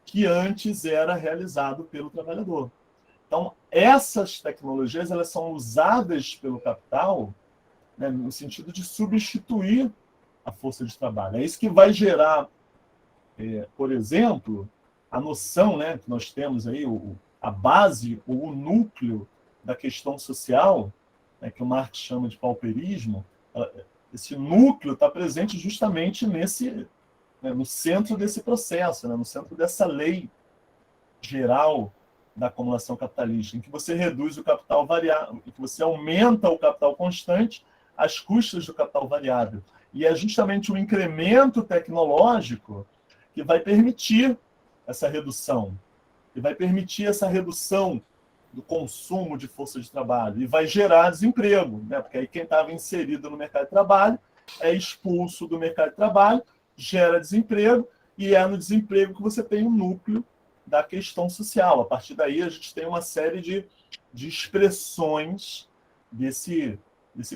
que antes era realizado pelo trabalhador. Então, essas tecnologias elas são usadas pelo capital, né, no sentido de substituir a força de trabalho. É isso que vai gerar Por exemplo, a noção, né, que nós temos aí, a base, ou o núcleo da questão social, né, que o Marx chama de pauperismo, esse núcleo está presente justamente no centro desse processo, né, no centro dessa lei geral da acumulação capitalista, em que você reduz o capital variável, em que você aumenta o capital constante às custas do capital variável. E é justamente o incremento tecnológico que vai permitir essa redução, que vai permitir essa redução do consumo de força de trabalho e vai gerar desemprego, né? Porque aí quem estava inserido no mercado de trabalho é expulso do mercado de trabalho, gera desemprego, e é no desemprego que você tem um núcleo da questão social. A partir daí, a gente tem uma série de expressões desse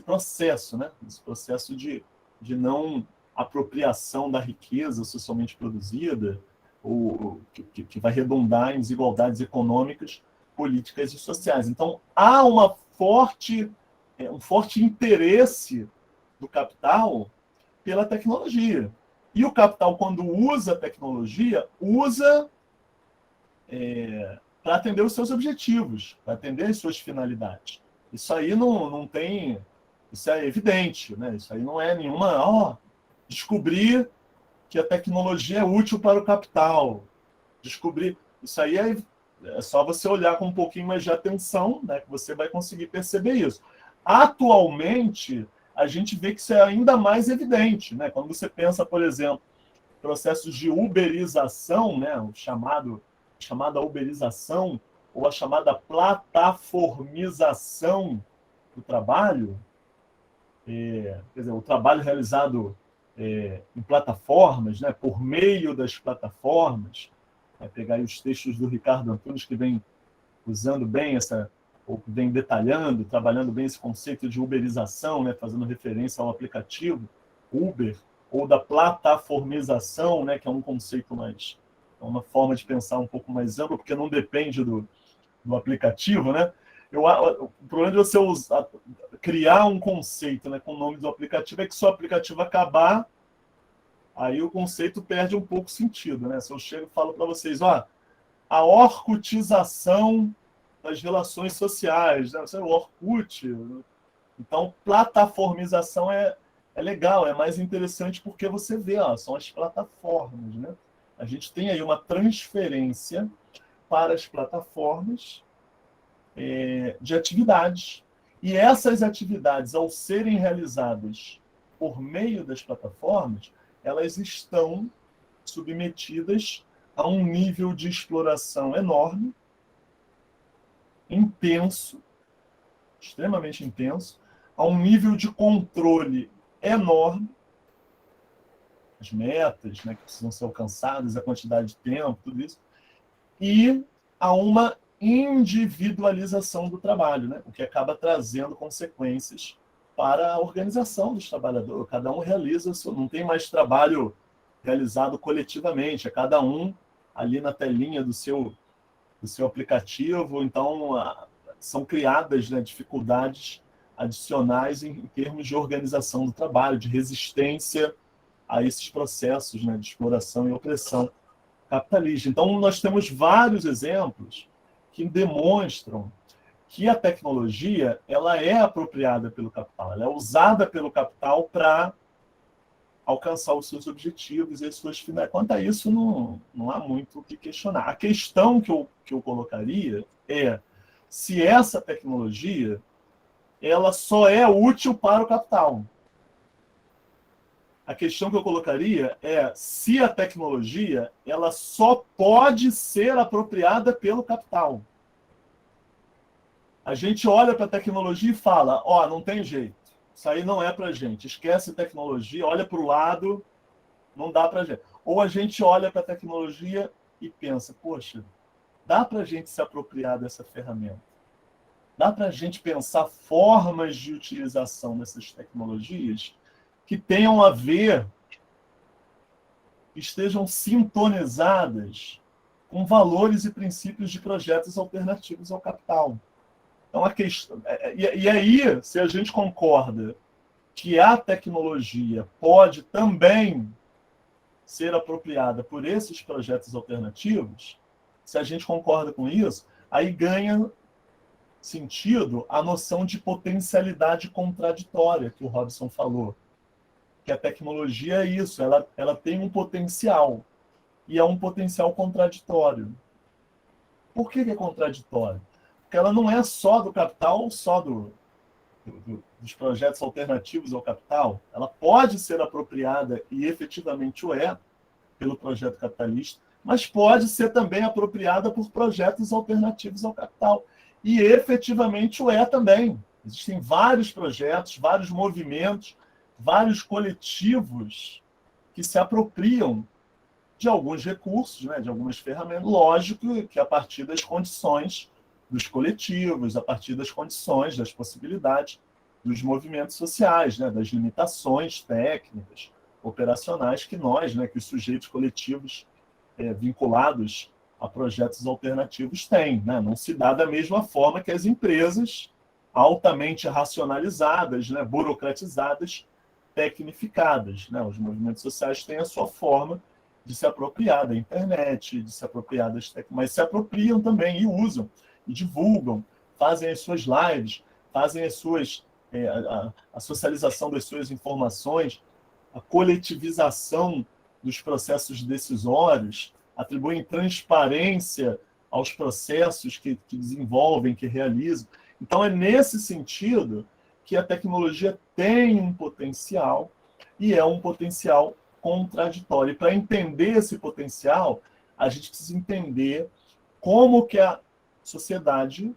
processo, né? Desse processo de não apropriação da riqueza socialmente produzida, ou que vai redundar em desigualdades econômicas, políticas e sociais. Então, há um forte interesse do capital pela tecnologia. E o capital, quando usa a tecnologia, usa para atender os seus objetivos, para atender as suas finalidades. Isso aí não tem... Isso é evidente, né? Isso aí não é nenhuma... descobrir que a tecnologia é útil para o capital. Descobrir... Isso aí é só você olhar com um pouquinho mais de atenção, né, que você vai conseguir perceber isso. Atualmente, a gente vê que isso é ainda mais evidente, né? Quando você pensa, por exemplo, processos de uberização, né, chamada uberização, ou a chamada plataformização do trabalho, quer dizer, o trabalho realizado em plataformas, né, por meio das plataformas, pegar aí os textos do Ricardo Antunes, que vem usando bem ou vem detalhando, trabalhando bem esse conceito de uberização, né, fazendo referência ao aplicativo Uber, ou da plataformização, né, que é um conceito mais... é uma forma de pensar um pouco mais ampla, porque não depende do aplicativo, né? O problema de você criar um conceito, né, com o nome do aplicativo é que se o aplicativo acabar, aí o conceito perde um pouco sentido, né? Se eu chego e falo para vocês, a orkutização das relações sociais, né? O Orkut. Então, plataformização é legal, é mais interessante porque você vê, são as plataformas, né? A gente tem aí uma transferência para as plataformas de atividades. E essas atividades, ao serem realizadas por meio das plataformas, elas estão submetidas a um nível de exploração enorme, intenso, extremamente intenso, a um nível de controle enorme, as metas, né, que precisam ser alcançadas, a quantidade de tempo, tudo isso, e a uma individualização do trabalho, né, o que acaba trazendo consequências para a organização dos trabalhadores. Cada um realiza, não tem mais trabalho realizado coletivamente, é cada um ali na telinha do seu aplicativo. Então, são criadas, né, dificuldades adicionais em termos de organização do trabalho, de resistência a esses processos, né, de exploração e opressão capitalista. Então, nós temos vários exemplos que demonstram que a tecnologia ela é apropriada pelo capital, ela é usada pelo capital para alcançar os seus objetivos e as suas finalidades. Quanto a isso, não há muito o que questionar. A questão que eu colocaria é se essa tecnologia ela só é útil para o capital. A questão que eu colocaria é se a tecnologia ela só pode ser apropriada pelo capital. A gente olha para a tecnologia e fala, não tem jeito, isso aí não é para a gente, esquece tecnologia, olha para o lado, não dá para a gente. Ou a gente olha para a tecnologia e pensa, poxa, dá para a gente se apropriar dessa ferramenta. Dá para a gente pensar formas de utilização dessas tecnologias que tenham a ver, que estejam sintonizadas com valores e princípios de projetos alternativos ao capital. Então, a questão... E aí, se a gente concorda que a tecnologia pode também ser apropriada por esses projetos alternativos, se a gente concorda com isso, aí ganha sentido a noção de potencialidade contraditória que o Robson falou. Que a tecnologia é isso, ela tem um potencial, e é um potencial contraditório. Por que é contraditório? Porque ela não é só do capital, só dos projetos alternativos ao capital. Ela pode ser apropriada, e efetivamente o é, pelo projeto capitalista, mas pode ser também apropriada por projetos alternativos ao capital. E efetivamente o é também. Existem vários projetos, vários movimentos, vários coletivos que se apropriam de alguns recursos, né, de algumas ferramentas. Lógico que a partir das condições dos coletivos, a partir das condições, das possibilidades dos movimentos sociais, né, das limitações técnicas, operacionais que nós, né, que os sujeitos coletivos vinculados a projetos alternativos têm. Né? Não se dá da mesma forma que as empresas altamente racionalizadas, né, burocratizadas, tecnificadas. Né? Os movimentos sociais têm a sua forma de se apropriar da internet, de se apropriar das técnicas, mas se apropriam também e usam, e divulgam, fazem as suas lives, fazem as suas, a socialização das suas informações, a coletivização dos processos decisórios, atribuem transparência aos processos que desenvolvem, que realizam. Então, é nesse sentido que a tecnologia tem um potencial, e é um potencial contraditório. E para entender esse potencial, a gente precisa entender como que a sociedade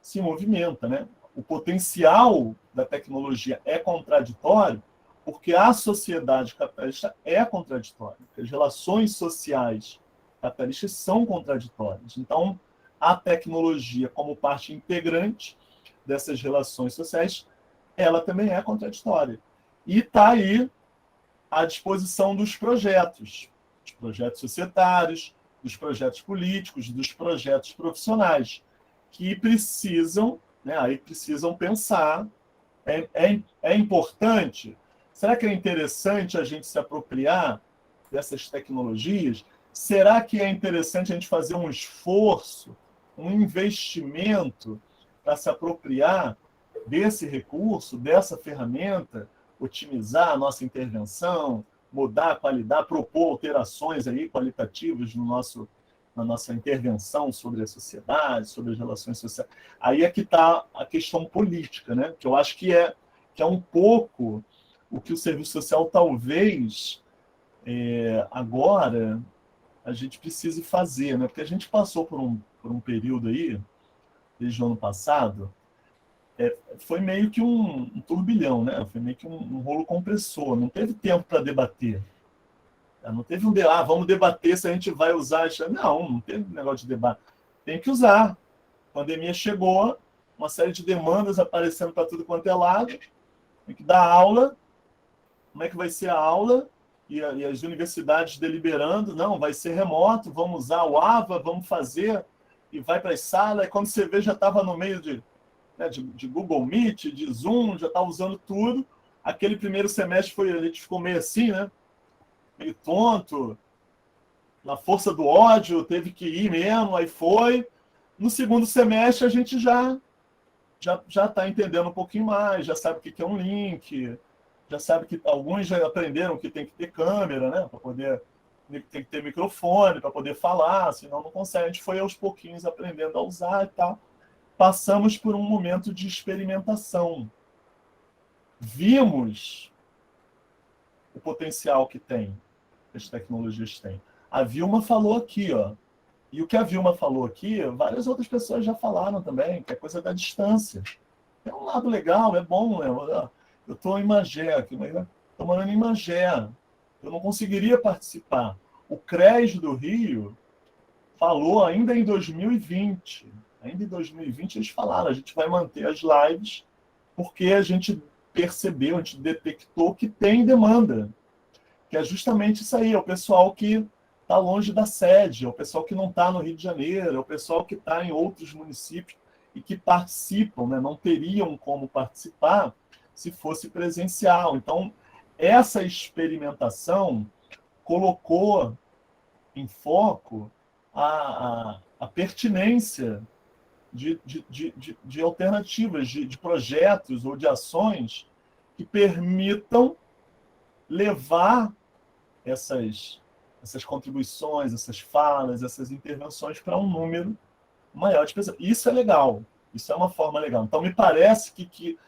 se movimenta. Né? O potencial da tecnologia é contraditório porque a sociedade capitalista é contraditória. As relações sociais capitalistas são contraditórias. Então, a tecnologia, como parte integrante dessas relações sociais, ela também é contraditória. E está aí à disposição dos projetos societários, dos projetos políticos, dos projetos profissionais, que precisam, né, aí precisam pensar. É importante? Será que é interessante a gente se apropriar dessas tecnologias? Será que é interessante a gente fazer um esforço, um investimento para se apropriar desse recurso, dessa ferramenta, otimizar a nossa intervenção, mudar a qualidade, propor alterações aí qualitativas na nossa intervenção sobre a sociedade, sobre as relações sociais? Aí é que está a questão política, né? Que eu acho que é um pouco o que o serviço social talvez agora a gente precise fazer, né? Porque a gente passou por um período aí, desde o ano passado, foi meio que um turbilhão, né? Foi meio que um rolo compressor, não teve tempo para debater. Não teve vamos debater se a gente vai usar isso. Não teve negócio de debate. Tem que usar. A pandemia chegou, uma série de demandas aparecendo para tudo quanto é lado, tem que dar aula. Como é que vai ser a aula? E as universidades deliberando, não, vai ser remoto, vamos usar o AVA, vamos fazer, e vai para as salas, e quando você vê, já estava no meio de Google Meet, de Zoom, já estava usando tudo. Aquele primeiro semestre a gente ficou meio assim, né? Meio tonto, na força do ódio, teve que ir mesmo, aí foi. No segundo semestre, a gente já está entendendo um pouquinho mais, já sabe o que é um link, já sabe que alguns já aprenderam que tem que ter câmera, né? Para poder, tem que ter microfone para poder falar, senão não consegue. A gente foi aos pouquinhos aprendendo a usar e tal. Passamos por um momento de experimentação. Vimos o potencial que as tecnologias têm. A Vilma falou aqui, ó. E o que a Vilma falou aqui, várias outras pessoas já falaram também, que é coisa da distância. É um lado legal, é bom, né? Eu estou em Magé, estou morando em Magé. Eu não conseguiria participar. O CRES do Rio falou ainda em 2020. Ainda em 2020 eles falaram, a gente vai manter as lives porque a gente percebeu, a gente detectou que tem demanda. Que é justamente isso aí, é o pessoal que está longe da sede, é o pessoal que não está no Rio de Janeiro, é o pessoal que está em outros municípios e que participam, né? Não teriam como participar se fosse presencial. Então, essa experimentação colocou em foco a pertinência de alternativas, de projetos ou de ações que permitam levar essas contribuições, essas falas, essas intervenções para um número maior de pessoas. Isso é legal, isso é uma forma legal. Então, me parece que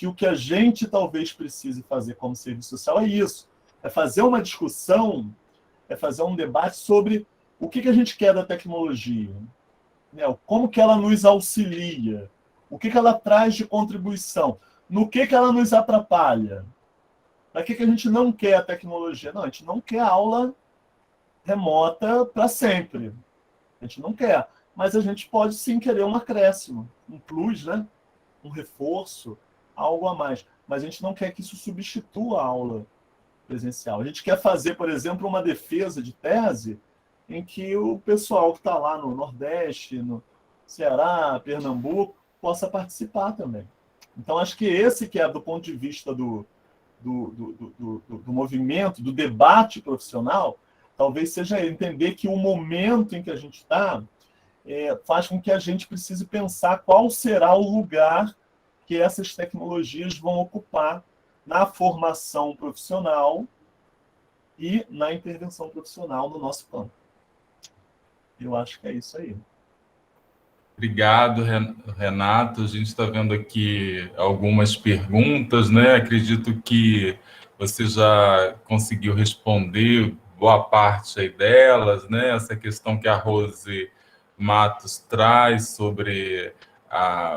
o que a gente talvez precise fazer como serviço social é isso, é fazer uma discussão, é fazer um debate sobre o que a gente quer da tecnologia, né? Como que ela nos auxilia, o que ela traz de contribuição, no que ela nos atrapalha. Para que a gente não quer a tecnologia? Não, a gente não quer aula remota para sempre. A gente não quer. Mas a gente pode sim querer um acréscimo, um plus, né? Um reforço, algo a mais. Mas a gente não quer que isso substitua a aula presencial. A gente quer fazer, por exemplo, uma defesa de tese em que o pessoal que está lá no Nordeste, no Ceará, Pernambuco, possa participar também. Então, acho que esse que é, do ponto de vista do movimento, do debate profissional, talvez seja entender que o momento em que a gente está faz com que a gente precise pensar qual será o lugar que essas tecnologias vão ocupar na formação profissional e na intervenção profissional no nosso campo. Eu acho que é isso aí. Obrigado, Renato. A gente está vendo aqui algumas perguntas, né? Acredito que você já conseguiu responder boa parte aí delas, né? Essa questão que a Rose Matos traz sobre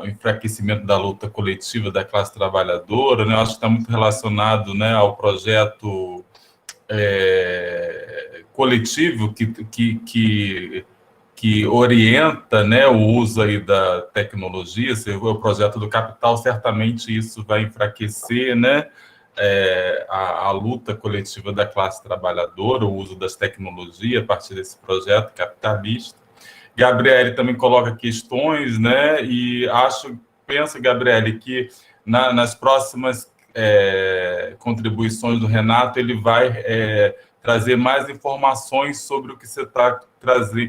o enfraquecimento da luta coletiva da classe trabalhadora, né? Eu acho que está muito relacionado, né, ao projeto coletivo que orienta, né, o uso aí da tecnologia. Se o projeto do capital, certamente isso vai enfraquecer, né, a luta coletiva da classe trabalhadora, o uso das tecnologias a partir desse projeto capitalista. Gabriele também coloca questões, né, e penso, Gabriele, que nas próximas contribuições do Renato, ele vai trazer mais informações sobre o que você está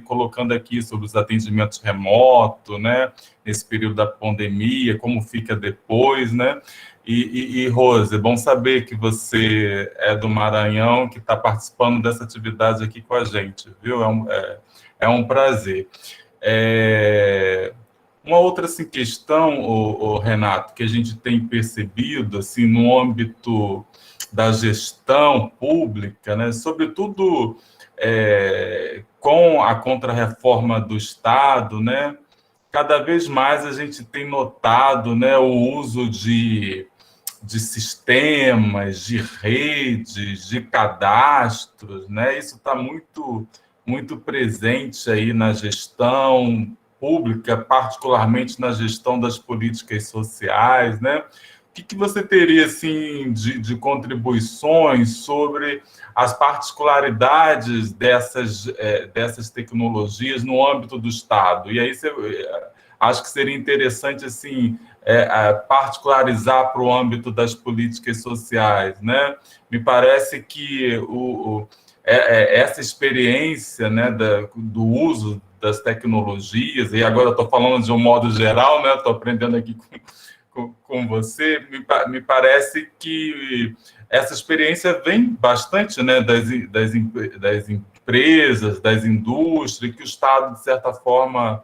colocando aqui, sobre os atendimentos remotos, né, nesse período da pandemia, como fica depois, né? E Rose, é bom saber que você é do Maranhão, que está participando dessa atividade aqui com a gente, viu? É um prazer. Uma outra assim, questão, Renato, que a gente tem percebido assim, no âmbito da gestão pública, né, sobretudo com a contrarreforma do Estado, né, cada vez mais a gente tem notado, né, o uso de sistemas, de redes, de cadastros, né, isso está muito presente aí na gestão pública, particularmente na gestão das políticas sociais, né? O que você teria assim de contribuições sobre as particularidades dessas tecnologias no âmbito do Estado? E aí acho que seria interessante assim particularizar para o âmbito das políticas sociais, né? Me parece que essa experiência, né, do uso das tecnologias, e agora eu estou falando de um modo geral, né, estou aprendendo aqui com você, me parece que essa experiência vem bastante, né, das empresas, das indústrias, que o Estado, de certa forma,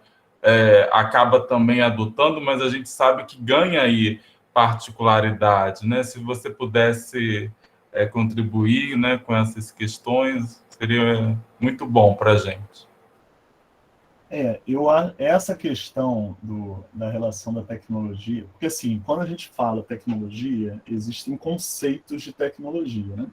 acaba também adotando, mas a gente sabe que ganha aí particularidade, né? Se você pudesse contribuir, né, com essas questões, seria muito bom para a gente. Essa questão da relação da tecnologia, porque assim, quando a gente fala tecnologia, existem conceitos de tecnologia, né?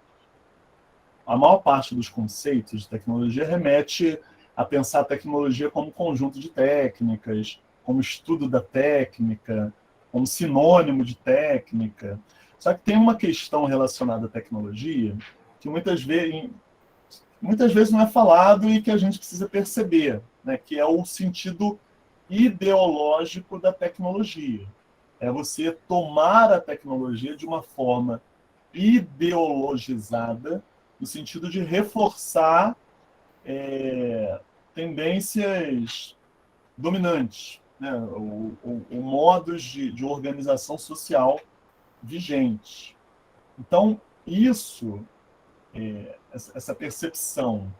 A maior parte dos conceitos de tecnologia remete a pensar a tecnologia como conjunto de técnicas, como estudo da técnica, como sinônimo de técnica. Só que tem uma questão relacionada à tecnologia que muitas vezes não é falado e que a gente precisa perceber, né, que é o sentido ideológico da tecnologia. É você tomar a tecnologia de uma forma ideologizada no sentido de reforçar tendências dominantes, né? ou modos de organização social vigentes. Então, essa percepção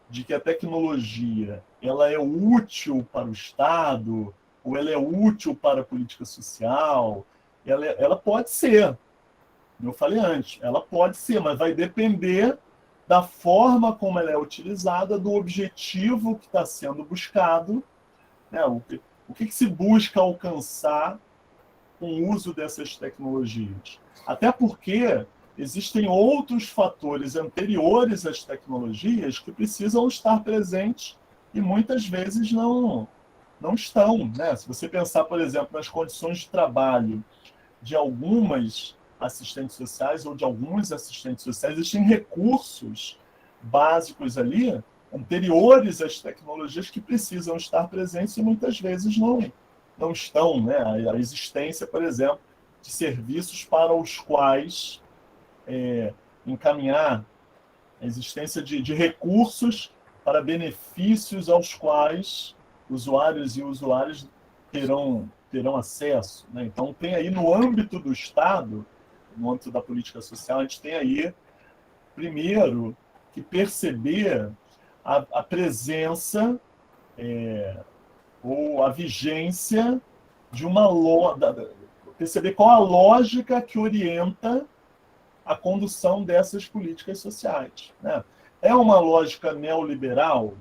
de que a tecnologia ela é útil para o Estado, ou ela é útil para a política social, ela pode ser, como eu falei antes, ela pode ser, mas vai depender da forma como ela é utilizada, do objetivo que está sendo buscado, né? O que se busca alcançar com o uso dessas tecnologias. Até porque existem outros fatores anteriores às tecnologias que precisam estar presentes e muitas vezes não estão, né? Se você pensar, por exemplo, nas condições de trabalho de algumas assistentes sociais ou de alguns assistentes sociais, existem recursos básicos ali, anteriores às tecnologias, que precisam estar presentes e muitas vezes não estão, né? A existência, por exemplo, de serviços para os quais encaminhar, a existência de recursos para benefícios aos quais usuários e usuários terão acesso, né? Então, tem aí no âmbito do Estado, no âmbito da política social, a gente tem aí, primeiro, que perceber a presença ou a vigência de perceber qual a lógica que orienta a condução dessas políticas sociais, né? É uma lógica neoliberal?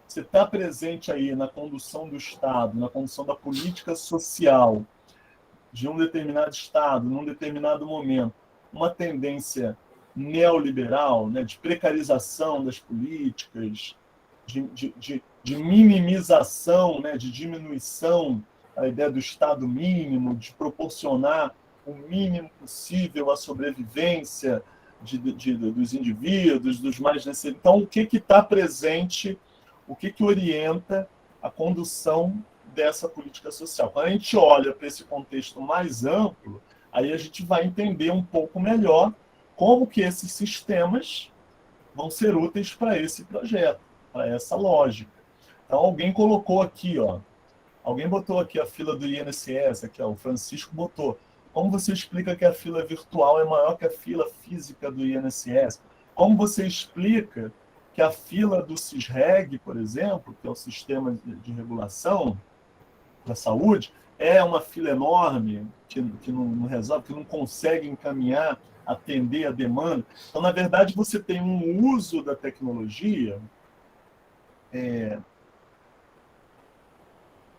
Você está presente aí na condução do Estado, na condução da política social de um determinado Estado, num determinado momento, uma tendência neoliberal, né, de precarização das políticas, de minimização, né, de diminuição, a ideia do Estado mínimo, de proporcionar o mínimo possível à sobrevivência dos indivíduos, dos mais necessitados. Então, o que está presente, o que orienta a condução dessa política social? Quando a gente olha para esse contexto mais amplo, aí a gente vai entender um pouco melhor como que esses sistemas vão ser úteis para esse projeto, para essa lógica. Então, alguém colocou aqui, alguém botou aqui a fila do INSS, aqui, o Francisco botou. Como você explica que a fila virtual é maior que a fila física do INSS? Como você explica que a fila do CISREG, por exemplo, que é o sistema de regulação da saúde, é uma fila enorme que não resolve, que não consegue encaminhar, atender a demanda? Então, na verdade, você tem um uso da tecnologia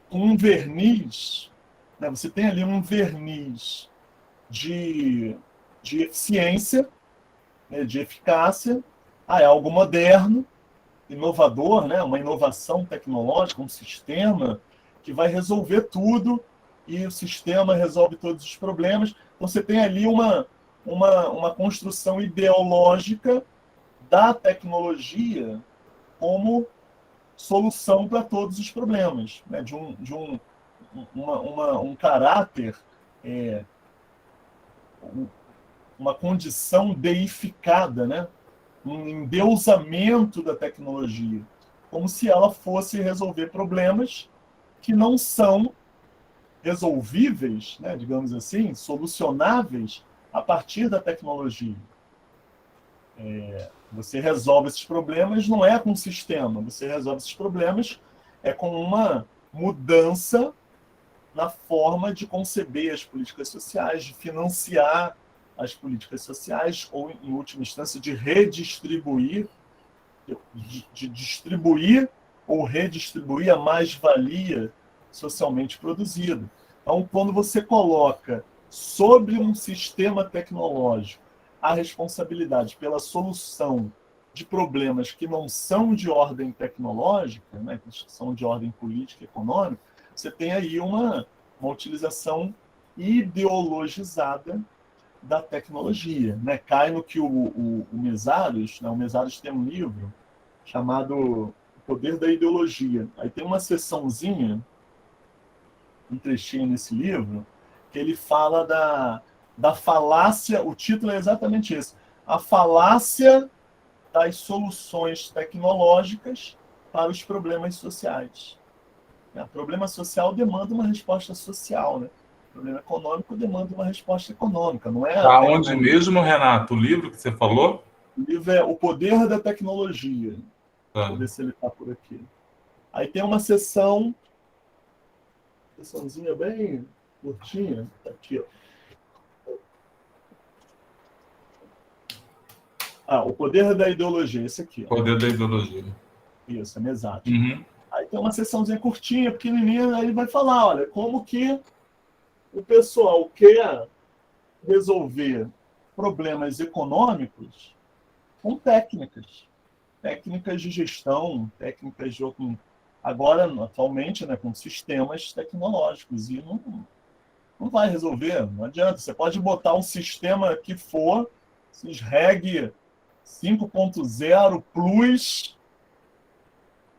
com um verniz, né? Você tem ali um verniz de eficiência, né? De eficácia. É algo moderno, inovador, né? Uma inovação tecnológica, um sistema que vai resolver tudo e o sistema resolve todos os problemas. Então, você tem ali uma construção ideológica da tecnologia como solução para todos os problemas, né? De um caráter, uma condição deificada, né? Um endeusamento da tecnologia, como se ela fosse resolver problemas que não são resolvíveis, né? Digamos assim, solucionáveis a partir da tecnologia. Você resolve esses problemas não é com um sistema, você resolve esses problemas com uma mudança na forma de conceber as políticas sociais, de financiar as políticas sociais, ou, em última instância, de redistribuir, de distribuir ou redistribuir a mais-valia socialmente produzida. Então, quando você coloca sobre um sistema tecnológico a responsabilidade pela solução de problemas que não são de ordem tecnológica, né, que são de ordem política e econômica, você tem aí uma utilização ideologizada da tecnologia, né? Cai no que o Mesaros, né? O Mesaros tem um livro chamado O Poder da Ideologia. Aí tem uma seçãozinha, um trechinho nesse livro, que ele fala da falácia, o título é exatamente esse, a falácia das soluções tecnológicas para os problemas sociais. O problema social demanda uma resposta social, né? O problema econômico demanda uma resposta econômica, não é? Tá onde mesmo, Renato, o livro que você falou? O livro é O Poder da Tecnologia. Tá. Vou ver se ele está por aqui. Aí tem uma sessãozinha bem curtinha. Tá aqui, ó. O Poder da Ideologia, esse aqui. Ó. Poder da Ideologia. Isso, é mesático. Uhum. Aí tem uma sessãozinha curtinha, pequenininha, aí ele vai falar, olha, como que o pessoal quer resolver problemas econômicos com técnicas de gestão, técnicas de agora, atualmente, né, com sistemas tecnológicos. E não vai resolver, não adianta. Você pode botar um sistema que for, SysReg 5.0 Plus,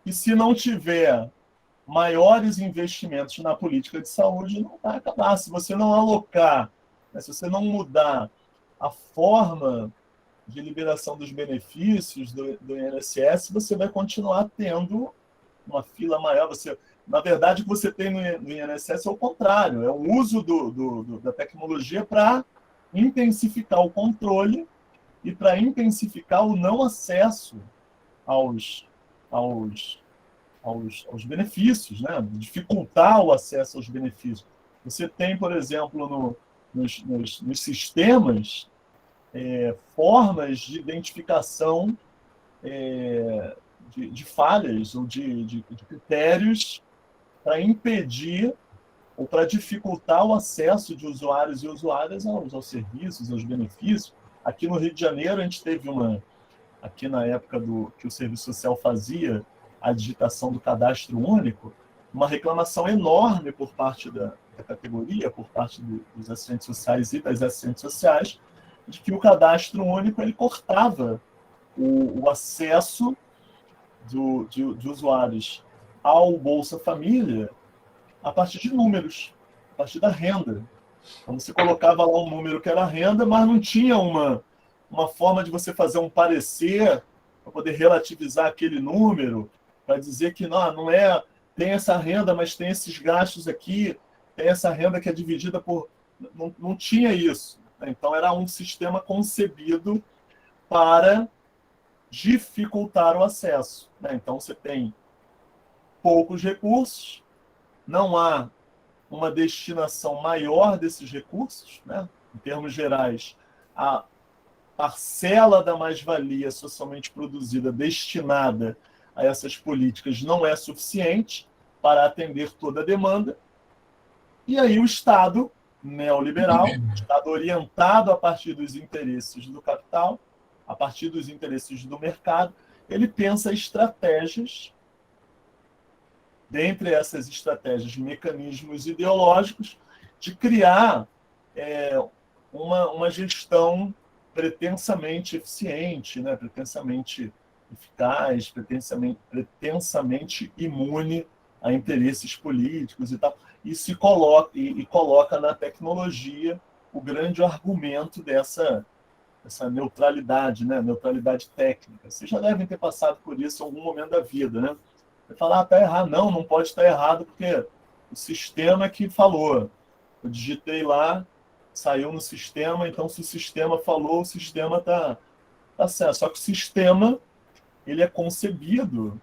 e se não tiver maiores investimentos na política de saúde, não vai acabar. Se você não alocar, né, se você não mudar a forma de liberação dos benefícios do INSS, você vai continuar tendo uma fila maior. Na verdade, o que você tem no INSS é o contrário, é o uso da tecnologia para intensificar o controle e para intensificar o não acesso aos benefícios, né? Dificultar o acesso aos benefícios. Você tem, por exemplo, nos sistemas, formas de identificação de falhas ou de critérios para impedir ou para dificultar o acesso de usuários e usuárias aos serviços, aos benefícios. Aqui no Rio de Janeiro, a gente teve aqui na época que o Serviço Social fazia a digitação do cadastro único, uma reclamação enorme por parte da categoria, por parte dos assistentes sociais e das assistentes sociais, de que o cadastro único ele cortava o acesso de usuários ao Bolsa Família a partir de números, a partir da renda. Então, você colocava lá um número que era renda, mas não tinha uma forma de você fazer um parecer para poder relativizar aquele número, para dizer que não é, tem essa renda, mas tem esses gastos aqui, tem essa renda que é dividida por... Não tinha isso. Então, era um sistema concebido para dificultar o acesso. Então, você tem poucos recursos, não há uma destinação maior desses recursos, né? Em termos gerais, a parcela da mais-valia socialmente produzida destinada a essas políticas não é suficiente para atender toda a demanda. E aí o Estado neoliberal, Estado orientado a partir dos interesses do capital, a partir dos interesses do mercado, ele pensa estratégias, dentre essas estratégias, mecanismos ideológicos, de criar uma gestão pretensamente eficiente, né? Pretensamente eficaz, pretensamente imune a interesses políticos e tal. E coloca na tecnologia o grande argumento dessa neutralidade, né? Neutralidade técnica. Vocês já devem ter passado por isso em algum momento da vida, né? Você fala, está errado. Não pode estar errado, porque o sistema que falou. Eu digitei lá, saiu no sistema, então se o sistema falou, o sistema está certo. Só que o sistema ele é concebido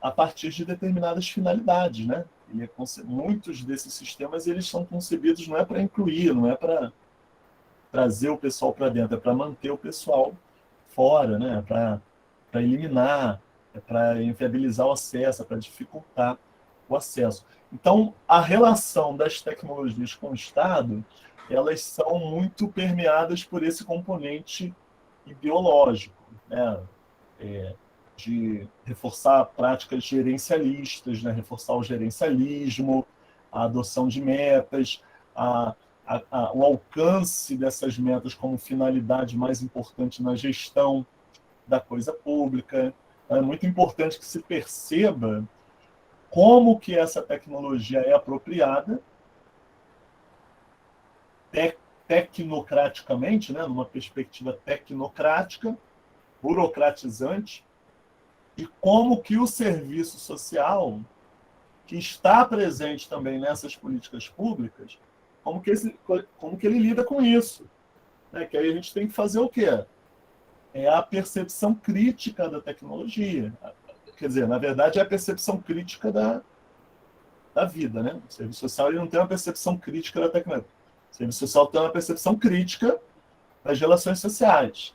a partir de determinadas finalidades, né? Muitos desses sistemas eles são concebidos não é para incluir, não é para trazer o pessoal para dentro, é para manter o pessoal fora, né? Para eliminar, para inviabilizar o acesso, para dificultar o acesso. Então, a relação das tecnologias com o Estado, elas são muito permeadas por esse componente ideológico, né? De reforçar práticas gerencialistas, né? Reforçar o gerencialismo, a adoção de metas, o alcance dessas metas como finalidade mais importante na gestão da coisa pública. É muito importante que se perceba como que essa tecnologia é apropriada tecnocraticamente, né, numa perspectiva tecnocrática, burocratizante, e como que o serviço social, que está presente também nessas políticas públicas, como que ele lida com isso. Né? Que aí a gente tem que fazer o quê? É a percepção crítica da tecnologia. Quer dizer, na verdade, é a percepção crítica da vida. Né? O serviço social ele não tem uma percepção crítica da tecnologia. O serviço social tem uma percepção crítica das relações sociais.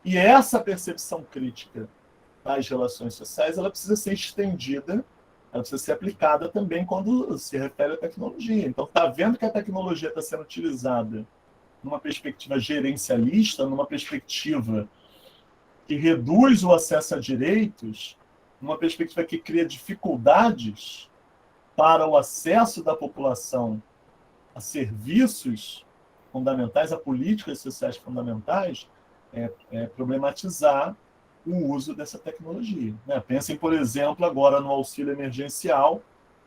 E essa percepção crítica das relações sociais ela precisa ser estendida, ela precisa ser aplicada também quando se refere à tecnologia. Então, está vendo que a tecnologia está sendo utilizada numa perspectiva gerencialista, numa perspectiva que reduz o acesso a direitos, numa perspectiva que cria dificuldades para o acesso da população a serviços fundamentais, a políticas sociais fundamentais, problematizar o uso dessa tecnologia. Né? Pensem, por exemplo, agora no auxílio emergencial,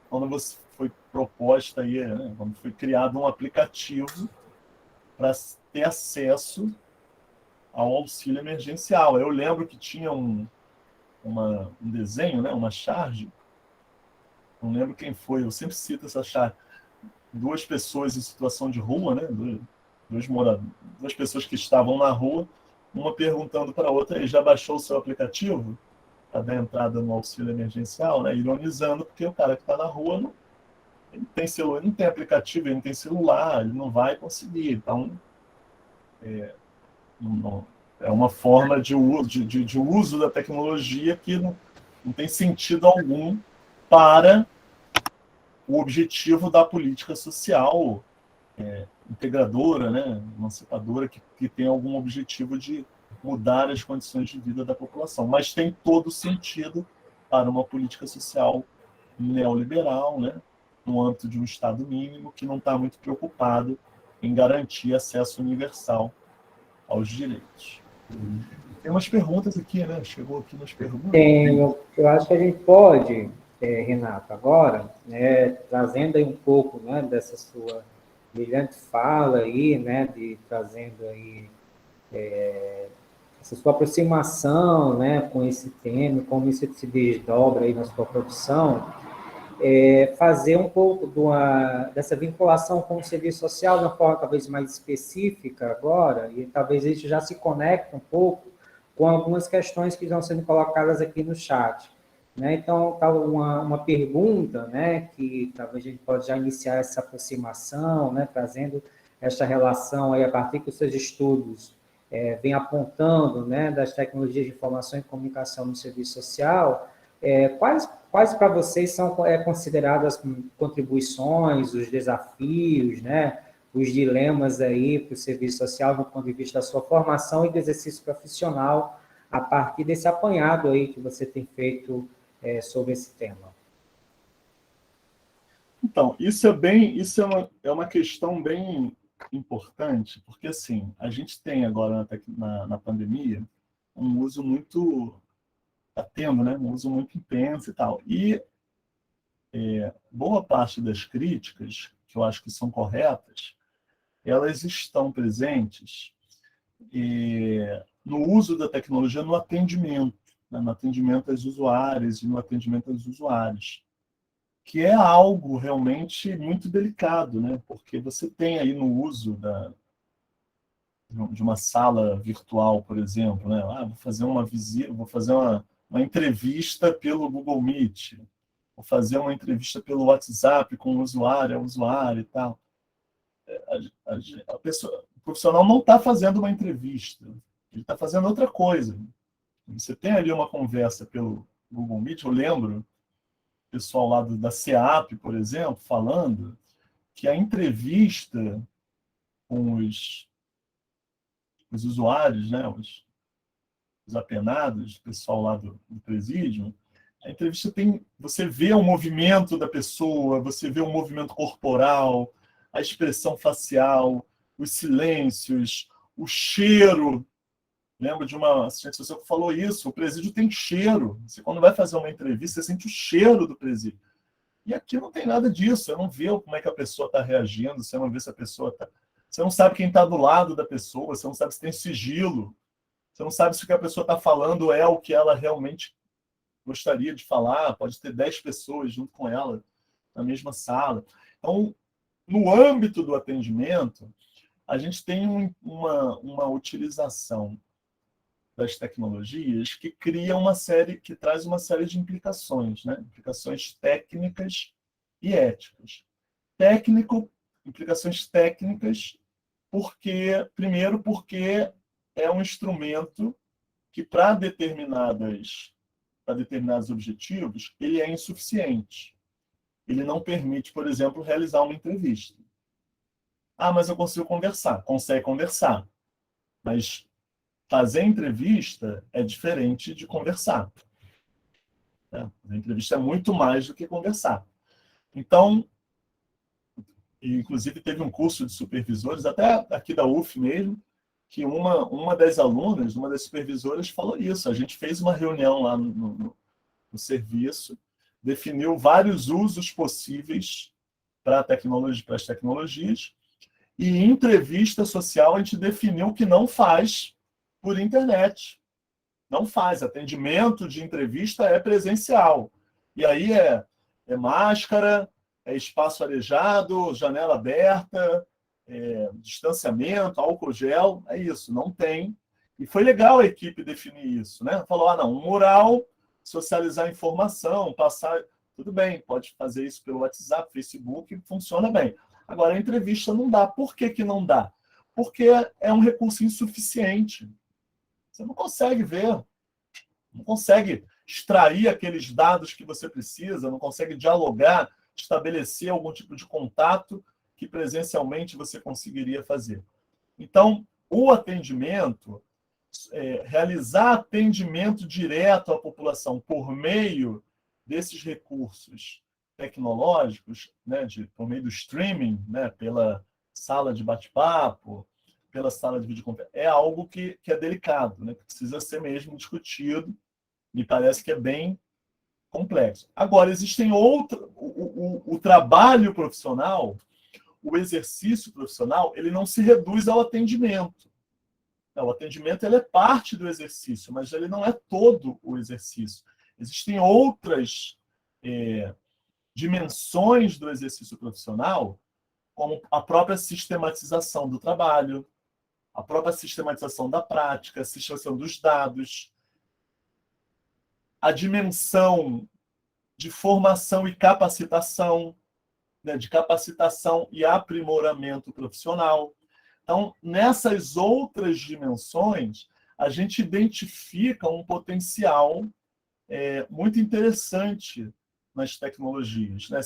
quando foi proposta aí, né, quando foi criado um aplicativo para ter acesso ao auxílio emergencial. Eu lembro que tinha um desenho, né, uma charge, não lembro quem foi, eu sempre cito essa charge, duas pessoas em situação de rua, né, duas pessoas que estavam na rua, uma perguntando para a outra, já baixou o seu aplicativo para dar entrada no auxílio emergencial, né, ironizando, porque o cara que está na rua ele tem celular, ele não tem aplicativo, ele não tem celular, ele não vai conseguir. Então, é uma forma de uso da tecnologia que não tem sentido algum para o objetivo da política social integradora, né, emancipadora, que tem algum objetivo de mudar as condições de vida da população. Mas tem todo sentido para uma política social neoliberal, né, no âmbito de um Estado mínimo, que não está muito preocupado em garantir acesso universal aos direitos. Tem umas perguntas aqui, né? Chegou aqui umas perguntas. Eu acho que a gente pode, Renato, agora, né, trazendo aí um pouco, né, dessa sua brilhante fala aí, né, trazendo aí essa sua aproximação, né, com esse tema, como isso se desdobra aí na sua profissão, fazer um pouco dessa vinculação com o serviço social de uma forma talvez mais específica agora, e talvez isso já se conecte um pouco com algumas questões que estão sendo colocadas aqui no chat. Né? Então, uma pergunta, né, que talvez a gente pode já iniciar essa aproximação, né, trazendo essa relação aí a partir que os seus estudos vem apontando, né, das tecnologias de informação e comunicação no serviço social, quais para vocês são consideradas contribuições, os desafios, né, os dilemas aí para o serviço social do ponto de vista da sua formação e do exercício profissional a partir desse apanhado aí que você tem feito sobre esse tema? Então, isso é uma questão bem importante, porque assim, a gente tem agora na pandemia um uso muito, está tendo, né, um uso muito intenso e tal. E boa parte das críticas, que eu acho que são corretas, elas estão presentes no uso da tecnologia no atendimento, né, no atendimento às usuárias e no atendimento aos usuários, que é algo realmente muito delicado, né? Porque você tem aí no uso de uma sala virtual, por exemplo, né? Vou fazer uma visita, vou fazer uma entrevista pelo Google Meet, vou fazer uma entrevista pelo WhatsApp com o usuário, e tal. O profissional não está fazendo uma entrevista, ele está fazendo outra coisa. Você tem ali uma conversa pelo Google Meet, eu lembro o pessoal lá da SEAP, por exemplo, falando que a entrevista com os usuários, né, os apenados, o pessoal lá do presídio, a entrevista você vê o movimento da pessoa, você vê o movimento corporal, a expressão facial, os silêncios, o cheiro. Lembro de uma assistente social que falou isso, o presídio tem cheiro. Você, quando vai fazer uma entrevista, você sente o cheiro do presídio. E aqui não tem nada disso, você não vê como é que a pessoa está reagindo, você não sabe quem está do lado da pessoa, você não sabe se tem sigilo, Você não sabe se o que a pessoa está falando é o que ela realmente gostaria de falar. Pode ter 10 pessoas junto com ela na mesma sala. Então, no âmbito do atendimento, a gente tem uma utilização das tecnologias que cria uma série, que traz uma série de implicações, né? Implicações técnicas e éticas. Implicações técnicas, primeiro porque é um instrumento que, para determinados objetivos, ele é insuficiente. Ele não permite, por exemplo, realizar uma entrevista. Ah, mas eu consigo conversar. Consegue conversar. Mas fazer entrevista é diferente de conversar. A entrevista é muito mais do que conversar. Então, inclusive teve um curso de supervisores, até aqui da UF mesmo, que uma das alunas, uma das supervisoras, falou isso. A gente fez uma reunião lá no serviço, definiu vários usos possíveis para as tecnologias, e em entrevista social a gente definiu que não faz por internet. Não faz. Atendimento de entrevista é presencial. E aí é máscara, é espaço arejado, janela aberta, distanciamento, álcool gel, é isso, não tem. E foi legal a equipe definir isso, né? Falou, não, um mural, socializar informação, passar... Tudo bem, pode fazer isso pelo WhatsApp, Facebook, funciona bem. Agora, a entrevista não dá. Por que não dá? Porque é um recurso insuficiente. Você não consegue ver, não consegue extrair aqueles dados que você precisa, não consegue dialogar, estabelecer algum tipo de contato que presencialmente você conseguiria fazer. Então, o atendimento, realizar atendimento direto à população por meio desses recursos tecnológicos, né, por meio do streaming, né, pela sala de bate-papo, pela sala de videoconferência, é algo que é delicado, né, que precisa ser mesmo discutido, me parece que é bem complexo. Agora, existem o trabalho profissional, o exercício profissional, ele não se reduz ao atendimento. O atendimento ele é parte do exercício, mas ele não é todo o exercício. Existem outras dimensões do exercício profissional, como a própria sistematização do trabalho, a própria sistematização da prática, a sistematização dos dados, a dimensão de formação e capacitação, né, de capacitação e aprimoramento profissional. Então, nessas outras dimensões, a gente identifica um potencial muito interessante nas tecnologias, né?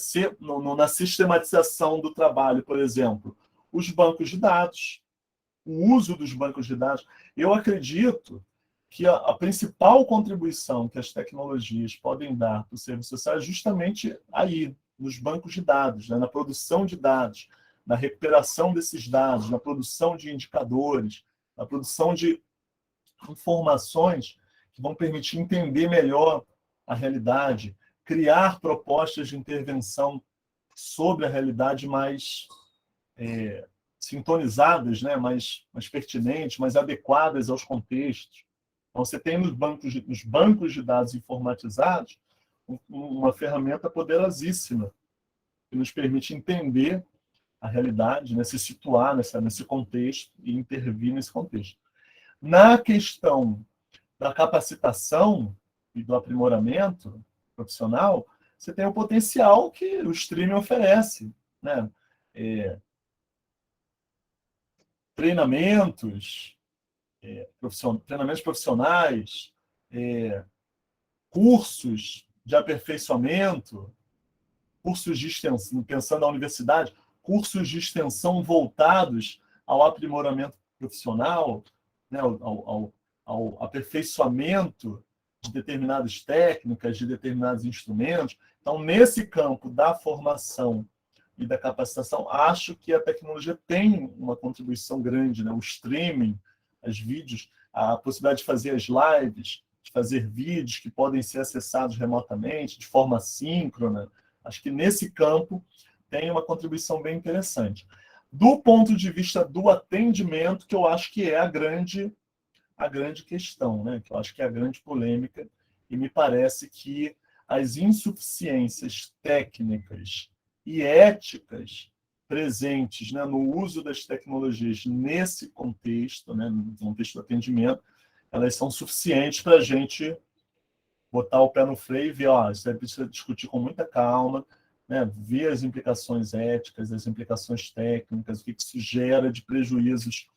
Na sistematização do trabalho, por exemplo, os bancos de dados, o uso dos bancos de dados. Eu acredito que a principal contribuição que as tecnologias podem dar para o serviço social é justamente aí, nos bancos de dados, né? Na produção de dados, na recuperação desses dados, na produção de indicadores, na produção de informações que vão permitir entender melhor a realidade, criar propostas de intervenção sobre a realidade mais sintonizadas, né? mais pertinentes, mais adequadas aos contextos. Então, você tem nos bancos de dados informatizados uma ferramenta poderosíssima que nos permite entender a realidade, né? Se situar nesse contexto e intervir nesse contexto. Na questão da capacitação e do aprimoramento profissional, você tem o potencial que o streaming oferece, né? Treinamentos profissionais, cursos de aperfeiçoamento, cursos de extensão, pensando na universidade, cursos de extensão voltados ao aprimoramento profissional, né, ao aperfeiçoamento de determinadas técnicas, de determinados instrumentos. Então, nesse campo da formação e da capacitação, acho que a tecnologia tem uma contribuição grande, né? O streaming, os vídeos, a possibilidade de fazer as lives, de fazer vídeos que podem ser acessados remotamente, de forma síncrona. Acho que nesse campo tem uma contribuição bem interessante. Do ponto de vista do atendimento, que eu acho que é a grande a grande questão, né? Que eu acho que é a grande polêmica, e me parece que as insuficiências técnicas e éticas presentes, né, no uso das tecnologias nesse contexto, né, no contexto do atendimento, elas são suficientes para a gente botar o pé no freio e ver, ó, isso aí precisa discutir com muita calma, né, ver as implicações éticas, as implicações técnicas, o que isso gera de prejuízos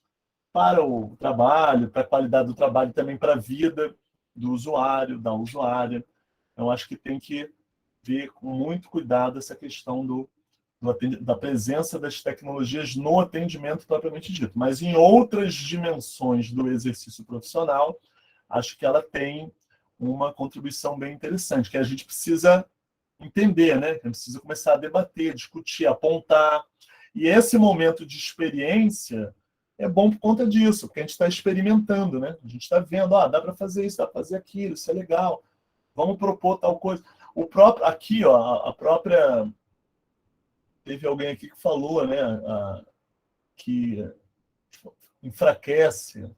para o trabalho, para a qualidade do trabalho, e também para a vida do usuário, da usuária. Eu acho que tem que ver com muito cuidado essa questão da presença das tecnologias no atendimento propriamente dito. Mas em outras dimensões do exercício profissional, acho que ela tem uma contribuição bem interessante, que a gente precisa entender, né? A gente precisa começar a debater, discutir, apontar. E esse momento de experiência é bom por conta disso, porque a gente está experimentando, né? A gente está vendo, dá para fazer isso, dá para fazer aquilo, isso é legal. Vamos propor tal coisa. O próprio aqui, ó, a própria teve alguém aqui que falou, né, que enfraquece.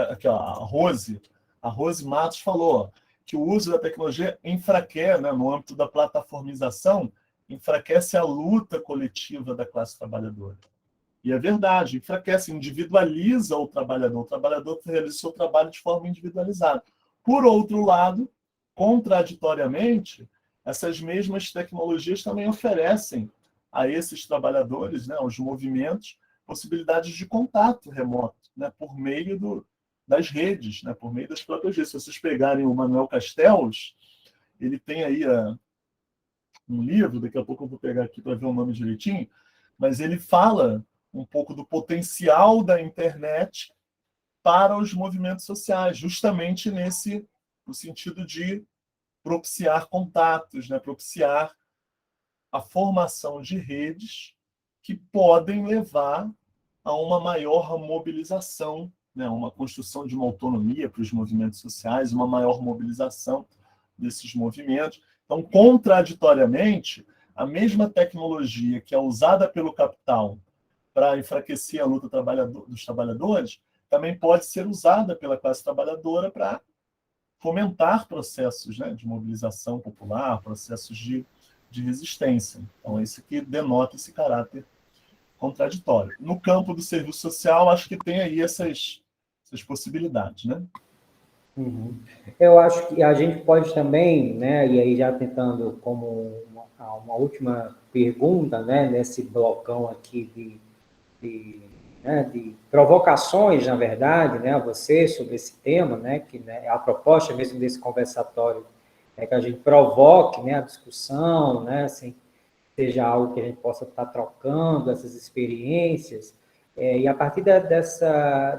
Aqui, ó, a Rose Matos falou que o uso da tecnologia enfraquece, né, no âmbito da plataformização, enfraquece a luta coletiva da classe trabalhadora. E é verdade, enfraquece, individualiza o trabalhador realiza o seu trabalho de forma individualizada. Por outro lado, contraditoriamente, essas mesmas tecnologias também oferecem a esses trabalhadores, né, aos movimentos, possibilidades de contato remoto, né, por meio das redes, né, por meio das próprias redes. Se vocês pegarem o Manuel Castells, ele tem aí um livro, daqui a pouco eu vou pegar aqui para ver o nome direitinho, mas ele fala um pouco do potencial da internet para os movimentos sociais, justamente no sentido de propiciar contatos, né, propiciar a formação de redes que podem levar a uma maior mobilização, né, uma construção de uma autonomia para os movimentos sociais, uma maior mobilização desses movimentos. Então, contraditoriamente, a mesma tecnologia que é usada pelo capital para enfraquecer a luta dos trabalhadores, também pode ser usada pela classe trabalhadora para fomentar processos, né, de mobilização popular, processos de resistência. Então, esse que denota esse caráter contraditório. No campo do serviço social, acho que tem aí essas possibilidades, né? Uhum. Eu acho que a gente pode também, né, e aí já tentando como uma última pergunta, né, nesse blocão aqui de provocações, na verdade, né, a você sobre esse tema, né, que né, a proposta mesmo desse conversatório é que a gente provoque, né, a discussão, né, assim, seja algo que a gente possa estar trocando essas experiências, e a partir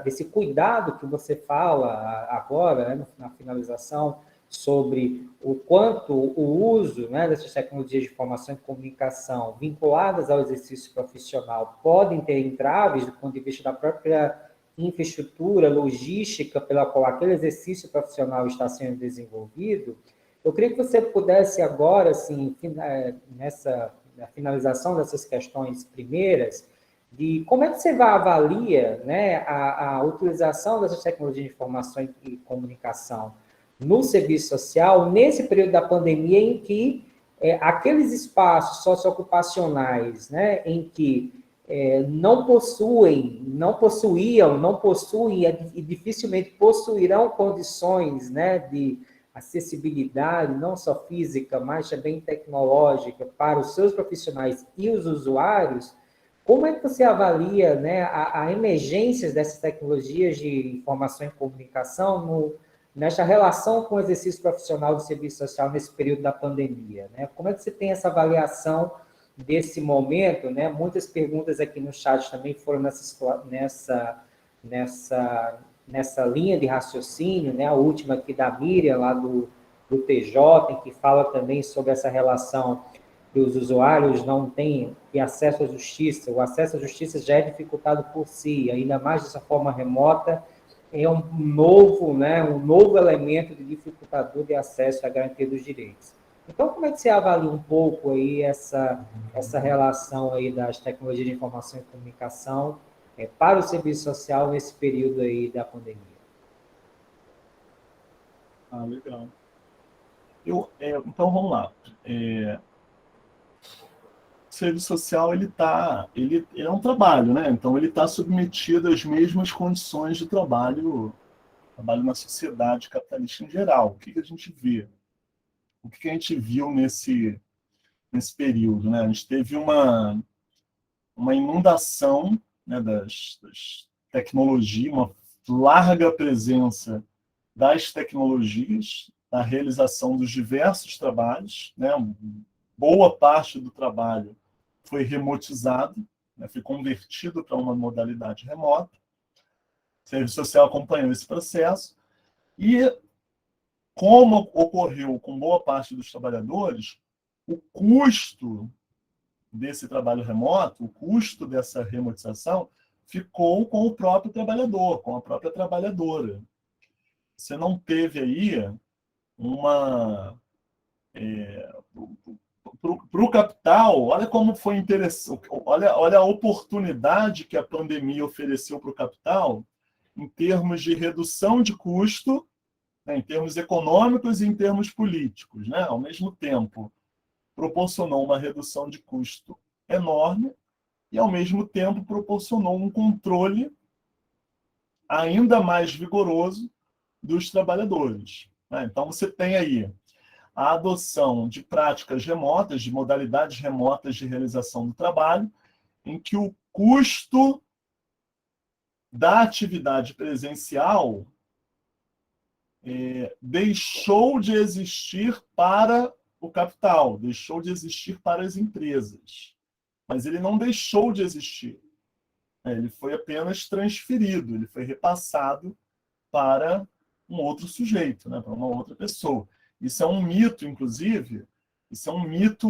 desse cuidado que você fala agora, né, na finalização, sobre o quanto o uso, né, dessas tecnologias de informação e comunicação vinculadas ao exercício profissional podem ter entraves do ponto de vista da própria infraestrutura, logística pela qual aquele exercício profissional está sendo desenvolvido, eu queria que você pudesse agora, assim, na finalização dessas questões primeiras, de como é que você avalia, né, a utilização dessas tecnologias de informação e comunicação no serviço social, nesse período da pandemia em que aqueles espaços socioocupacionais, né, em que não possuem e dificilmente possuirão condições, né, de acessibilidade, não só física, mas também tecnológica, para os seus profissionais e os usuários, como é que você avalia, né, a emergência dessas tecnologias de informação e comunicação nesta relação com o exercício profissional do serviço social nesse período da pandemia, né? Como é que você tem essa avaliação desse momento, né? Muitas perguntas aqui no chat também foram nessa linha de raciocínio, né? A última aqui da Miriam, lá do TJ, que fala também sobre essa relação que os usuários não têm acesso à justiça. O acesso à justiça já é dificultado por si, ainda mais dessa forma remota, é um novo elemento de dificultador de acesso à garantia dos direitos. Então, como é que você avalia um pouco aí essa relação aí das tecnologias de informação e comunicação para o serviço social nesse período aí da pandemia? Ah, legal. Então, vamos lá. O serviço social ele é um trabalho, né? Então ele está submetido às mesmas condições de trabalho na sociedade capitalista em geral. O que a gente vê? O que a gente viu nesse período, né? A gente teve uma inundação, né, das tecnologias, uma larga presença das tecnologias na realização dos diversos trabalhos, né? Boa parte do trabalho foi remotizado, né? Foi convertido para uma modalidade remota. O serviço social acompanhou esse processo e, como ocorreu com boa parte dos trabalhadores, o custo desse trabalho remoto, o custo dessa remotização, ficou com o próprio trabalhador, com a própria trabalhadora. Você não teve aí uma... Para o capital, olha como foi interessante, olha a oportunidade que a pandemia ofereceu para o capital em termos de redução de custo, né, em termos econômicos e em termos políticos, né? Ao mesmo tempo, proporcionou uma redução de custo enorme e, ao mesmo tempo, proporcionou um controle ainda mais vigoroso dos trabalhadores, né? Então, você tem aí a adoção de práticas remotas, de modalidades remotas de realização do trabalho, em que o custo da atividade presencial deixou de existir para o capital, deixou de existir para as empresas. Mas ele não deixou de existir. Ele foi apenas transferido, ele foi repassado para um outro sujeito, né, para uma outra pessoa. Isso é um mito, inclusive, isso é um mito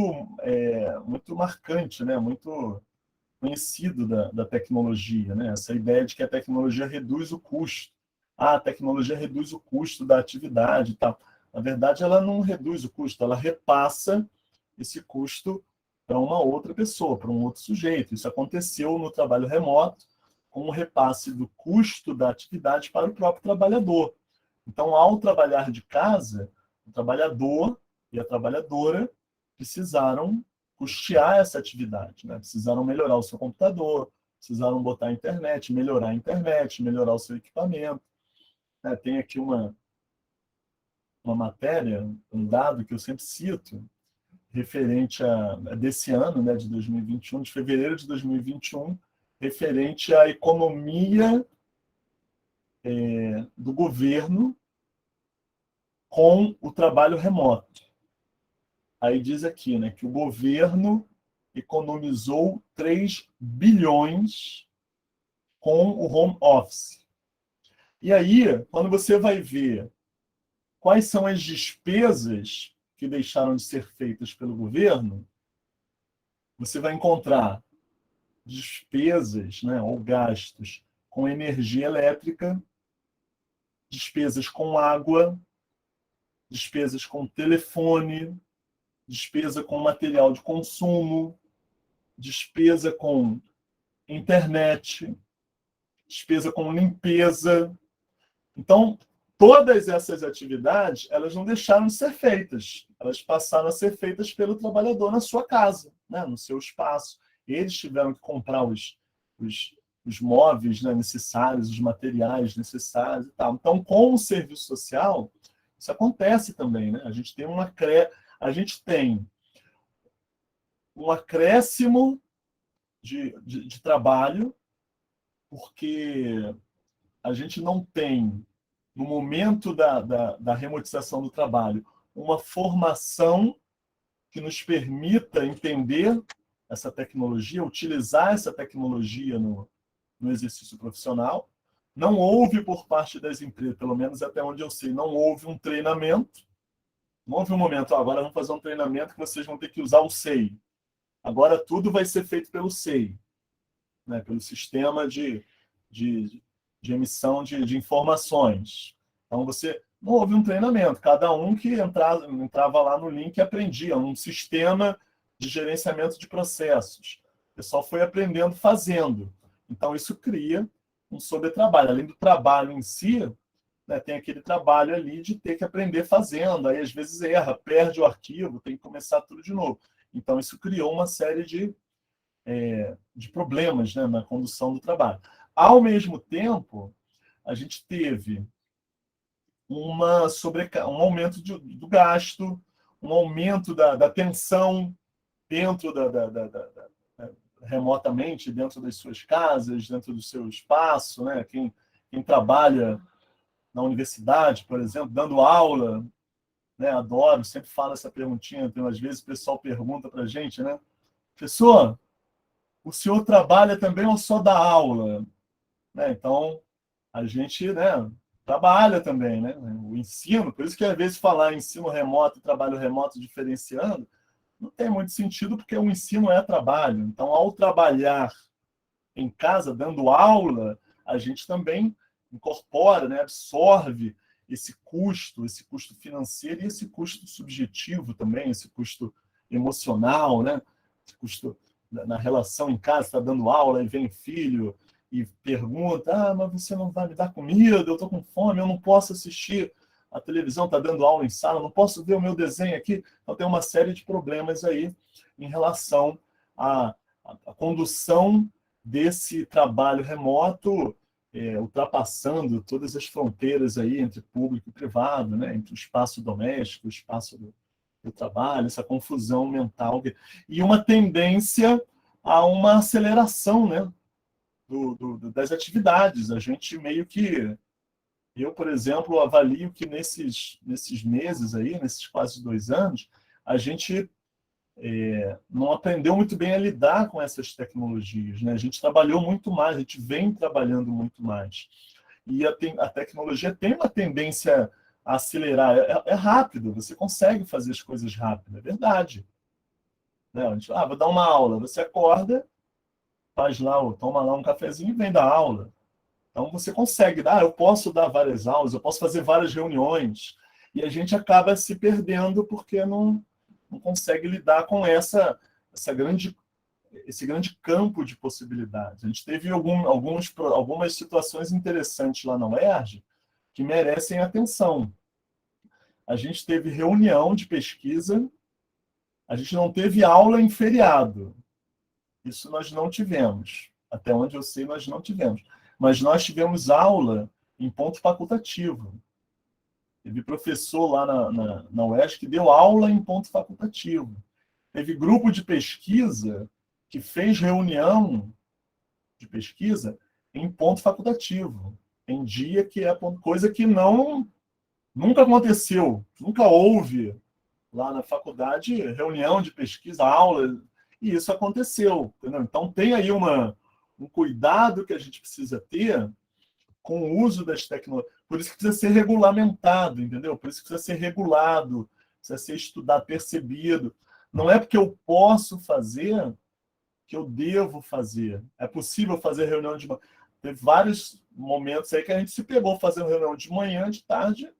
muito marcante, né, muito conhecido da tecnologia, né? Essa ideia de que a tecnologia reduz o custo. A tecnologia reduz o custo da atividade e tal. Na verdade, ela não reduz o custo, ela repassa esse custo para uma outra pessoa, para um outro sujeito. Isso aconteceu no trabalho remoto, com o repasse do custo da atividade para o próprio trabalhador. Então, ao trabalhar de casa, o trabalhador e a trabalhadora precisaram custear essa atividade, né? Precisaram melhorar o seu computador, precisaram botar a internet, melhorar a internet, melhorar o seu equipamento. Tem aqui uma matéria, um dado que eu sempre cito, referente desse ano, né, de 2021, de fevereiro de 2021, referente à economia do governo com o trabalho remoto. Aí diz aqui, né, que o governo economizou 3 bilhões com o home office. E aí, quando você vai ver quais são as despesas que deixaram de ser feitas pelo governo, você vai encontrar despesas, né, ou gastos com energia elétrica, despesas com água, despesas com telefone, despesa com material de consumo, despesa com internet, despesa com limpeza. Então, todas essas atividades, elas não deixaram de ser feitas. Elas passaram a ser feitas pelo trabalhador na sua casa, né, no seu espaço. Eles tiveram que comprar os móveis, né, necessários, os materiais necessários e tal. Então, com o serviço social, isso acontece também, né? A gente tem um acréscimo de trabalho, porque a gente não tem, no momento da remotização do trabalho, uma formação que nos permita entender essa tecnologia, utilizar essa tecnologia no exercício profissional. Não houve, por parte das empresas, pelo menos até onde eu sei, não houve um treinamento. Não houve um momento, agora vamos fazer um treinamento que vocês vão ter que usar o SEI. Agora tudo vai ser feito pelo SEI, né, pelo sistema de emissão de informações. Então, não houve um treinamento. Cada um que entrava lá no link aprendia um sistema de gerenciamento de processos. O pessoal foi aprendendo fazendo. Então, isso cria um sobretrabalho. Além do trabalho em si, né, tem aquele trabalho ali de ter que aprender fazendo, aí às vezes erra, perde o arquivo, tem que começar tudo de novo. Então, isso criou uma série de problemas, né, na condução do trabalho. Ao mesmo tempo, a gente teve um aumento do gasto, um aumento da tensão dentro remotamente, dentro das suas casas, dentro do seu espaço, né? Quem trabalha na universidade, por exemplo, dando aula, né? Adoro, sempre falo essa perguntinha, tem às vezes o pessoal pergunta para a gente, né? Professor, o senhor trabalha também ou só dá aula? Né? Então, a gente, né, trabalha também, né? O ensino, por isso que às vezes falar ensino remoto e trabalho remoto diferenciando, não tem muito sentido, porque o ensino é trabalho. Então, ao trabalhar em casa, dando aula, a gente também incorpora, né, absorve esse custo financeiro e esse custo subjetivo também, esse custo emocional, né? Esse custo na relação em casa, está dando aula e vem filho e pergunta, mas você não vai me dar comida, eu estou com fome, eu não posso assistir a televisão, está dando aula em sala, não posso ver o meu desenho aqui. Então tem uma série de problemas aí em relação à condução desse trabalho remoto, ultrapassando todas as fronteiras aí entre público e privado, né? Entre o espaço doméstico, o espaço do trabalho, essa confusão mental. E uma tendência a uma aceleração, né? Das atividades. A gente meio que... Eu, por exemplo, avalio que nesses meses aí, nesses quase 2 anos, a gente não aprendeu muito bem a lidar com essas tecnologias, né? A gente trabalhou muito mais, a gente vem trabalhando muito mais. E a tecnologia tem uma tendência a acelerar. É rápido, você consegue fazer as coisas rápido, é verdade. Né? A gente, vou dar uma aula. Você acorda, faz lá, toma lá um cafezinho e vem dar aula. Então, você consegue dar, eu posso dar várias aulas, eu posso fazer várias reuniões, e a gente acaba se perdendo porque não consegue lidar com esse grande campo de possibilidades. A gente teve algumas situações interessantes lá na UERJ que merecem atenção. A gente teve reunião de pesquisa, a gente não teve aula em feriado. Isso nós não tivemos. Até onde eu sei, nós não tivemos. Mas nós tivemos aula em ponto facultativo. Teve professor lá na UERJ que deu aula em ponto facultativo. Teve grupo de pesquisa que fez reunião de pesquisa em ponto facultativo. Em dia que é coisa que nunca aconteceu, nunca houve lá na faculdade reunião de pesquisa, aula, e isso aconteceu. Entendeu? Então tem aí um cuidado que a gente precisa ter com o uso das tecnologias. Por isso que precisa ser regulamentado, entendeu? Por isso que precisa ser regulado, precisa ser estudado, percebido. Não é porque eu posso fazer que eu devo fazer. É possível fazer reunião de manhã. Teve vários momentos aí que a gente se pegou fazendo reunião de manhã, de tarde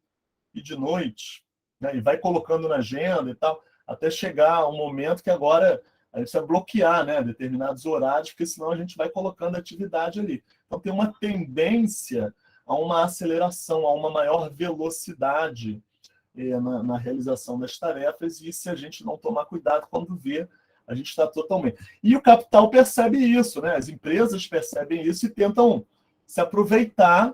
e de noite, né? E vai colocando na agenda e tal, até chegar um momento que agora a gente precisa bloquear, né, determinados horários, porque senão a gente vai colocando atividade ali. Então tem uma tendência a uma aceleração, a uma maior velocidade na realização das tarefas, e se a gente não tomar cuidado quando vê, a gente está totalmente... E o capital percebe isso, né? As empresas percebem isso e tentam se aproveitar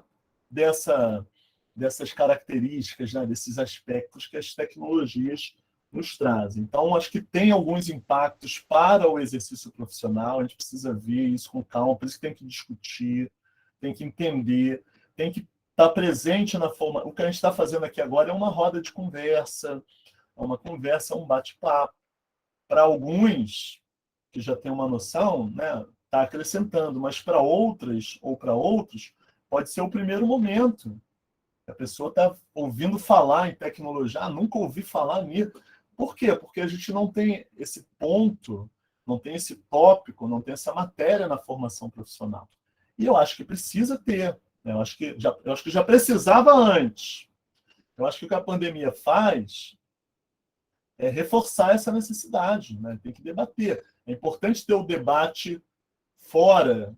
dessas características, né? Desses aspectos que as tecnologias nos trazem. Então, acho que tem alguns impactos para o exercício profissional, a gente precisa ver isso com calma, por isso que tem que discutir, tem que entender, tem que estar presente na forma... O que a gente está fazendo aqui agora é uma roda de conversa, um bate-papo. Para alguns que já têm uma noção, né, está acrescentando, mas para outras ou para outros, pode ser o primeiro momento. A pessoa está ouvindo falar em tecnologia, nunca ouvi falar nisso. Por quê? Porque a gente não tem esse ponto, não tem esse tópico, não tem essa matéria na formação profissional. E eu acho que precisa ter. Né? Eu acho que já precisava antes. Eu acho que o que a pandemia faz é reforçar essa necessidade, né? Tem que debater. É importante ter o debate fora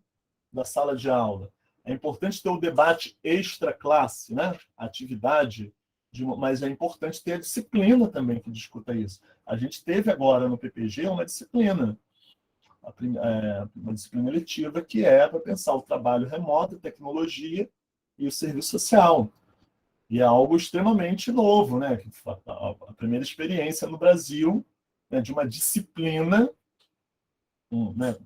da sala de aula. É importante ter o debate extra-classe, né? Atividade, mas é importante ter a disciplina também que discuta isso. A gente teve agora no PPG uma disciplina, uma disciplina letiva, que é para pensar o trabalho remoto, a tecnologia e o serviço social. E é algo extremamente novo, né? A primeira experiência no Brasil, né, de uma disciplina, né,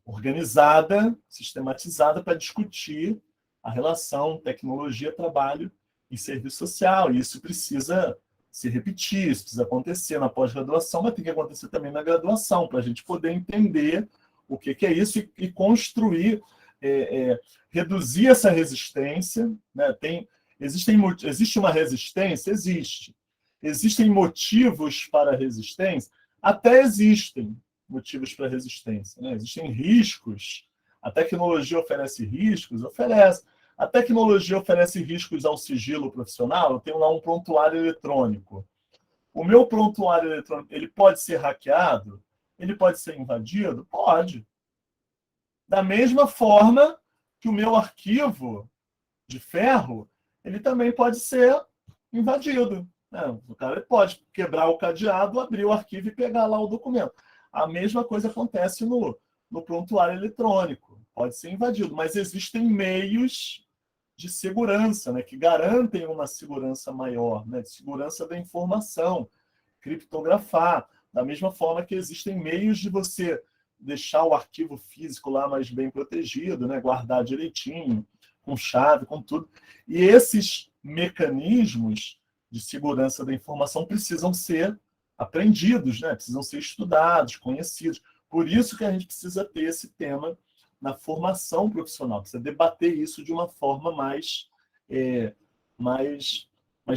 organizada, sistematizada para discutir a relação tecnologia, trabalho e serviço social. E isso precisa se repetir, isso precisa acontecer na pós-graduação, mas tem que acontecer também na graduação, para a gente poder entender o que é isso e construir, reduzir essa resistência, né? Existe uma resistência? Existe. Existem motivos para a resistência? Até existem motivos para a resistência, né? Existem riscos. A tecnologia oferece riscos? Oferece. A tecnologia oferece riscos ao sigilo profissional? Eu tenho lá um prontuário eletrônico. O meu prontuário eletrônico, ele pode ser hackeado? Ele pode ser invadido? Pode. Da mesma forma que o meu arquivo de ferro, ele também pode ser invadido. Né? O cara pode quebrar o cadeado, abrir o arquivo e pegar lá o documento. A mesma coisa acontece no prontuário eletrônico. Pode ser invadido, mas existem meios de segurança, né, que garantem uma segurança maior, né, de segurança da informação, criptografar, da mesma forma que existem meios de você deixar o arquivo físico lá mais bem protegido, né, guardar direitinho, com chave, com tudo. E esses mecanismos de segurança da informação precisam ser aprendidos, né? Precisam ser estudados, conhecidos. Por isso que a gente precisa ter esse tema na formação profissional, precisa debater isso de uma forma mais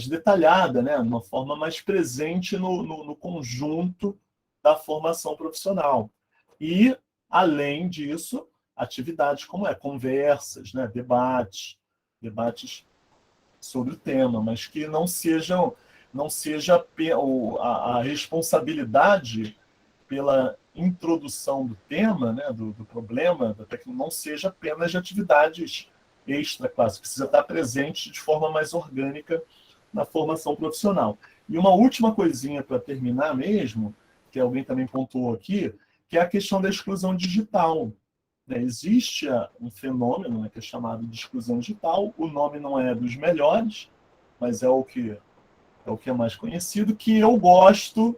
detalhada, né? Uma forma mais presente no conjunto da formação profissional. E, além disso, atividades como conversas, né? debates sobre o tema, mas que não seja a responsabilidade pela introdução do tema, né? do problema, não seja apenas de atividades extra-classe, precisa estar presente de forma mais orgânica na formação profissional. E uma última coisinha para terminar mesmo, que alguém também pontuou aqui, que é a questão da exclusão digital. Existe um fenômeno, né, que é chamado de exclusão digital. O nome não é dos melhores, mas é o que é mais conhecido, que eu gosto.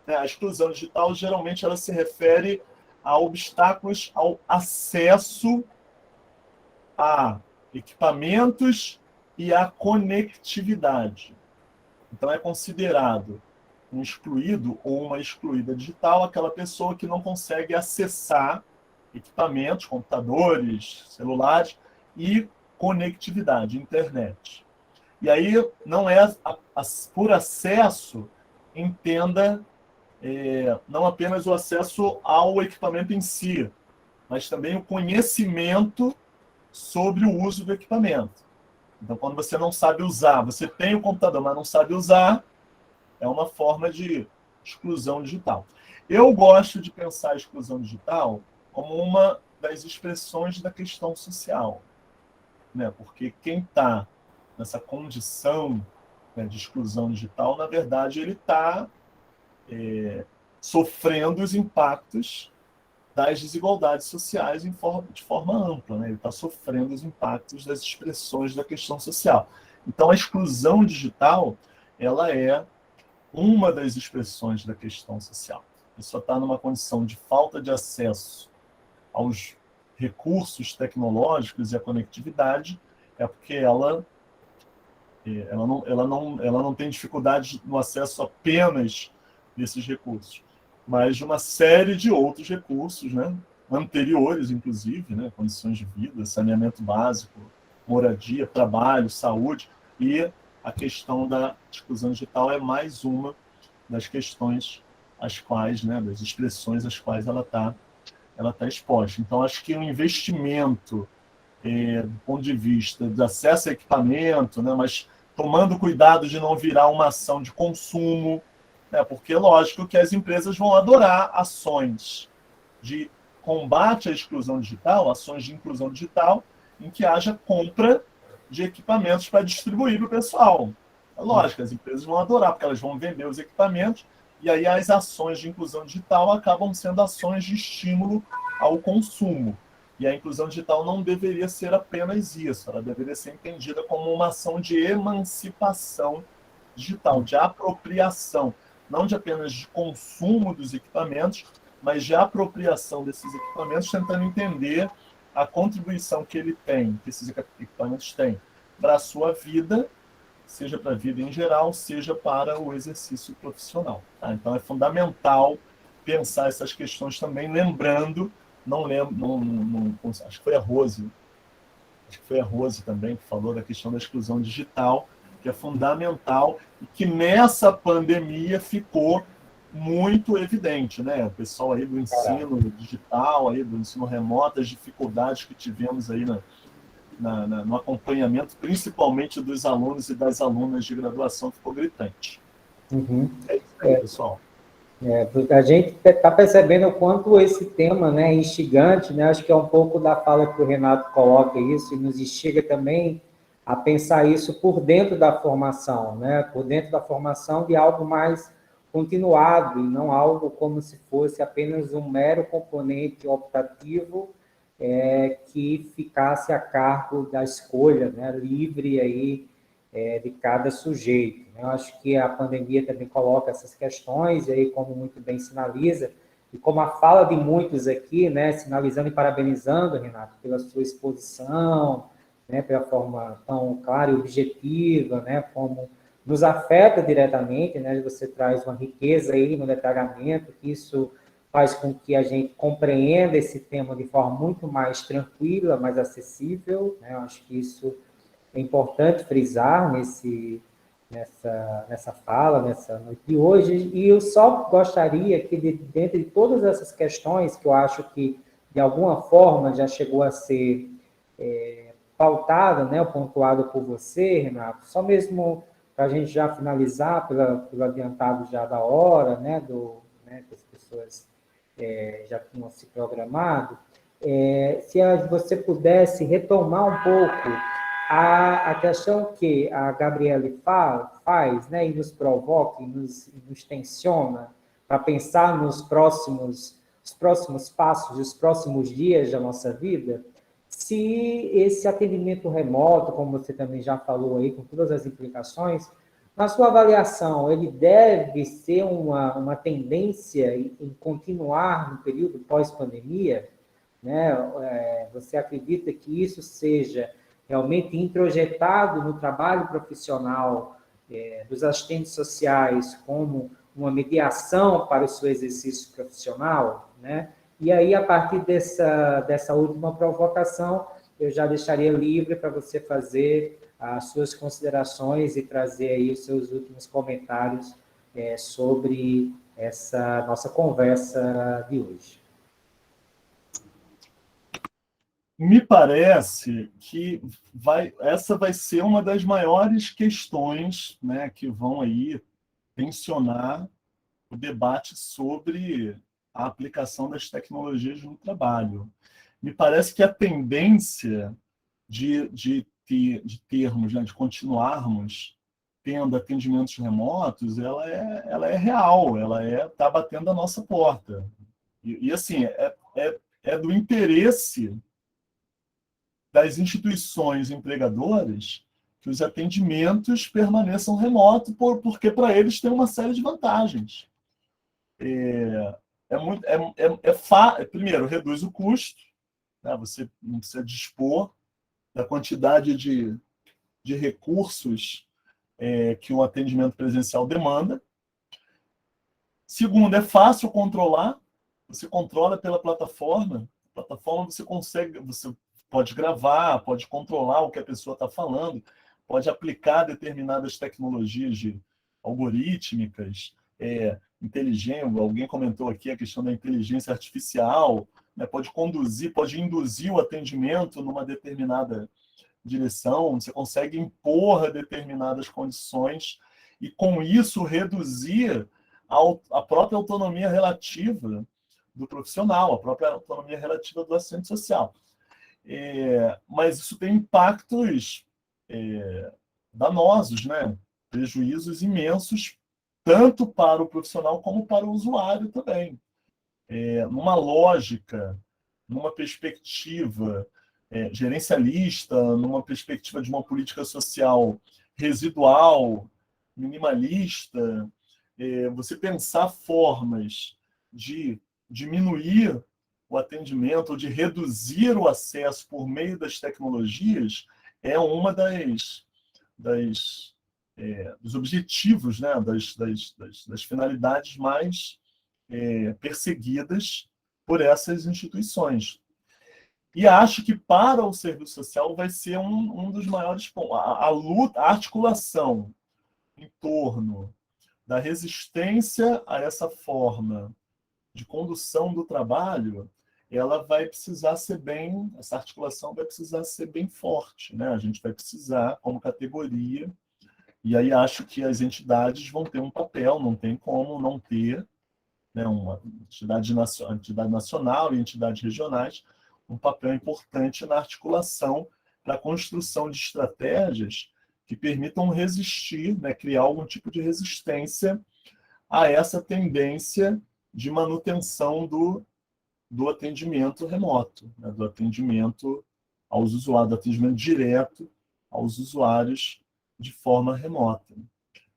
Né? A exclusão digital, geralmente, ela se refere a obstáculos ao acesso a equipamentos e à conectividade. Então, é considerado um excluído ou uma excluída digital aquela pessoa que não consegue acessar equipamentos, computadores, celulares e conectividade, internet. E aí não é por acesso, entenda não apenas o acesso ao equipamento em si, mas também o conhecimento sobre o uso do equipamento. Então, quando você não sabe usar, você tem o computador, mas não sabe usar, é uma forma de exclusão digital. Eu gosto de pensar a exclusão digital como uma das expressões da questão social, né? Porque quem está nessa condição, né, de exclusão digital, na verdade, ele está sofrendo os impactos das desigualdades sociais de forma ampla, né? Ele está sofrendo os impactos das expressões da questão social. Então, a exclusão digital, ela é uma das expressões da questão social. A pessoa está numa condição de falta de acesso aos recursos tecnológicos e à conectividade, é porque ela não tem dificuldade no acesso apenas desses recursos, mas de uma série de outros recursos, né? Anteriores, inclusive, né? Condições de vida, saneamento básico, moradia, trabalho, saúde, e a questão da exclusão digital é mais uma das questões às quais, né, das expressões às quais ela está exposta. Então, acho que o investimento, do ponto de vista de acesso a equipamento, né, mas tomando cuidado de não virar uma ação de consumo, né, porque, lógico, que as empresas vão adorar ações de combate à exclusão digital, ações de inclusão digital, em que haja compra de equipamentos para distribuir para o pessoal. É lógico, as empresas vão adorar, porque elas vão vender os equipamentos, e aí as ações de inclusão digital acabam sendo ações de estímulo ao consumo. E a inclusão digital não deveria ser apenas isso, ela deveria ser entendida como uma ação de emancipação digital, de apropriação, não de apenas de consumo dos equipamentos, mas de apropriação desses equipamentos, tentando entender a contribuição que ele tem, que esses equipamentos têm para a sua vida, seja para a vida em geral, seja para o exercício profissional. Tá? Então é fundamental pensar essas questões também, lembrando, não lembro, acho que foi a Rose também que falou da questão da exclusão digital, que é fundamental e que nessa pandemia ficou muito evidente, né? O pessoal aí do ensino digital, aí do ensino remoto, as dificuldades que tivemos aí no acompanhamento, principalmente dos alunos e das alunas de graduação, ficou gritante. Uhum. É isso aí, pessoal. A gente está percebendo o quanto esse tema, né, é instigante, né? Acho que é um pouco da fala que o Renato coloca isso, e nos instiga também a pensar isso por dentro da formação, né? Por dentro da formação de algo mais continuado, e não algo como se fosse apenas um mero componente optativo que ficasse a cargo da escolha, né, livre aí, de cada sujeito. Eu acho que a pandemia também coloca essas questões, e aí, como muito bem sinaliza, e como a fala de muitos aqui, né, sinalizando e parabenizando, Renato, pela sua exposição, né, pela forma tão clara e objetiva, né, como nos afeta diretamente, né, você traz uma riqueza aí no detalhamento, que isso faz com que a gente compreenda esse tema de forma muito mais tranquila, mais acessível, né, eu acho que isso é importante frisar nessa fala, nessa noite de hoje, e eu só gostaria que, dentro de todas essas questões, que eu acho que, de alguma forma, já chegou a ser pautada, né, pontuado por você, Renato, só mesmo para a gente já finalizar, pelo adiantado já da hora, né, que as pessoas já tinham se programado, se você pudesse retomar um pouco a questão que a Gabriele faz, né, e nos provoca, e nos tensiona para pensar os próximos passos, os próximos dias da nossa vida, se esse atendimento remoto, como você também já falou aí, com todas as implicações, na sua avaliação, ele deve ser uma tendência em continuar no período pós-pandemia, né? Você acredita que isso seja realmente introjetado no trabalho profissional dos assistentes sociais como uma mediação para o seu exercício profissional, né? E aí, a partir dessa última provocação, eu já deixaria livre para você fazer as suas considerações e trazer aí os seus últimos comentários sobre essa nossa conversa de hoje. Me parece que essa vai ser uma das maiores questões, né, que vão aí tensionar o debate sobre a aplicação das tecnologias no trabalho. Me parece que a tendência de termos, né, de continuarmos tendo atendimentos remotos, ela é real, ela está batendo a nossa porta. E assim, é do interesse das instituições empregadoras que os atendimentos permaneçam remotos, porque para eles tem uma série de vantagens. Primeiro, reduz o custo, né? Você não precisa dispor da quantidade de recursos que um atendimento presencial demanda. Segundo, é fácil controlar, você controla pela plataforma. A plataforma você pode gravar, pode controlar o que a pessoa está falando, pode aplicar determinadas tecnologias algorítmicas, inteligência. Alguém comentou aqui a questão da inteligência artificial, né? Pode induzir o atendimento numa determinada direção, você consegue impor determinadas condições e, com isso, reduzir a própria autonomia relativa do profissional, a própria autonomia relativa do assistente social. Mas isso tem impactos danosos, né? Prejuízos imensos, tanto para o profissional como para o usuário também. Numa lógica, numa perspectiva gerencialista, numa perspectiva de uma política social residual, minimalista, você pensar formas de diminuir o atendimento, ou de reduzir o acesso por meio das tecnologias, é uma dos objetivos, né, das finalidades mais perseguidas por essas instituições. E acho que para o serviço social vai ser um dos maiores pontos. A luta, a articulação em torno da resistência a essa forma de condução do trabalho, ela vai precisar ser essa articulação vai precisar ser bem forte, né? A gente vai precisar, como categoria, e aí acho que as entidades vão ter um papel, não tem como não ter, né, uma entidade nacional e entidades regionais, um papel importante na articulação para a construção de estratégias que permitam resistir, né, criar algum tipo de resistência a essa tendência de manutenção do atendimento remoto, né, do atendimento aos usuários, do atendimento direto aos usuários de forma remota.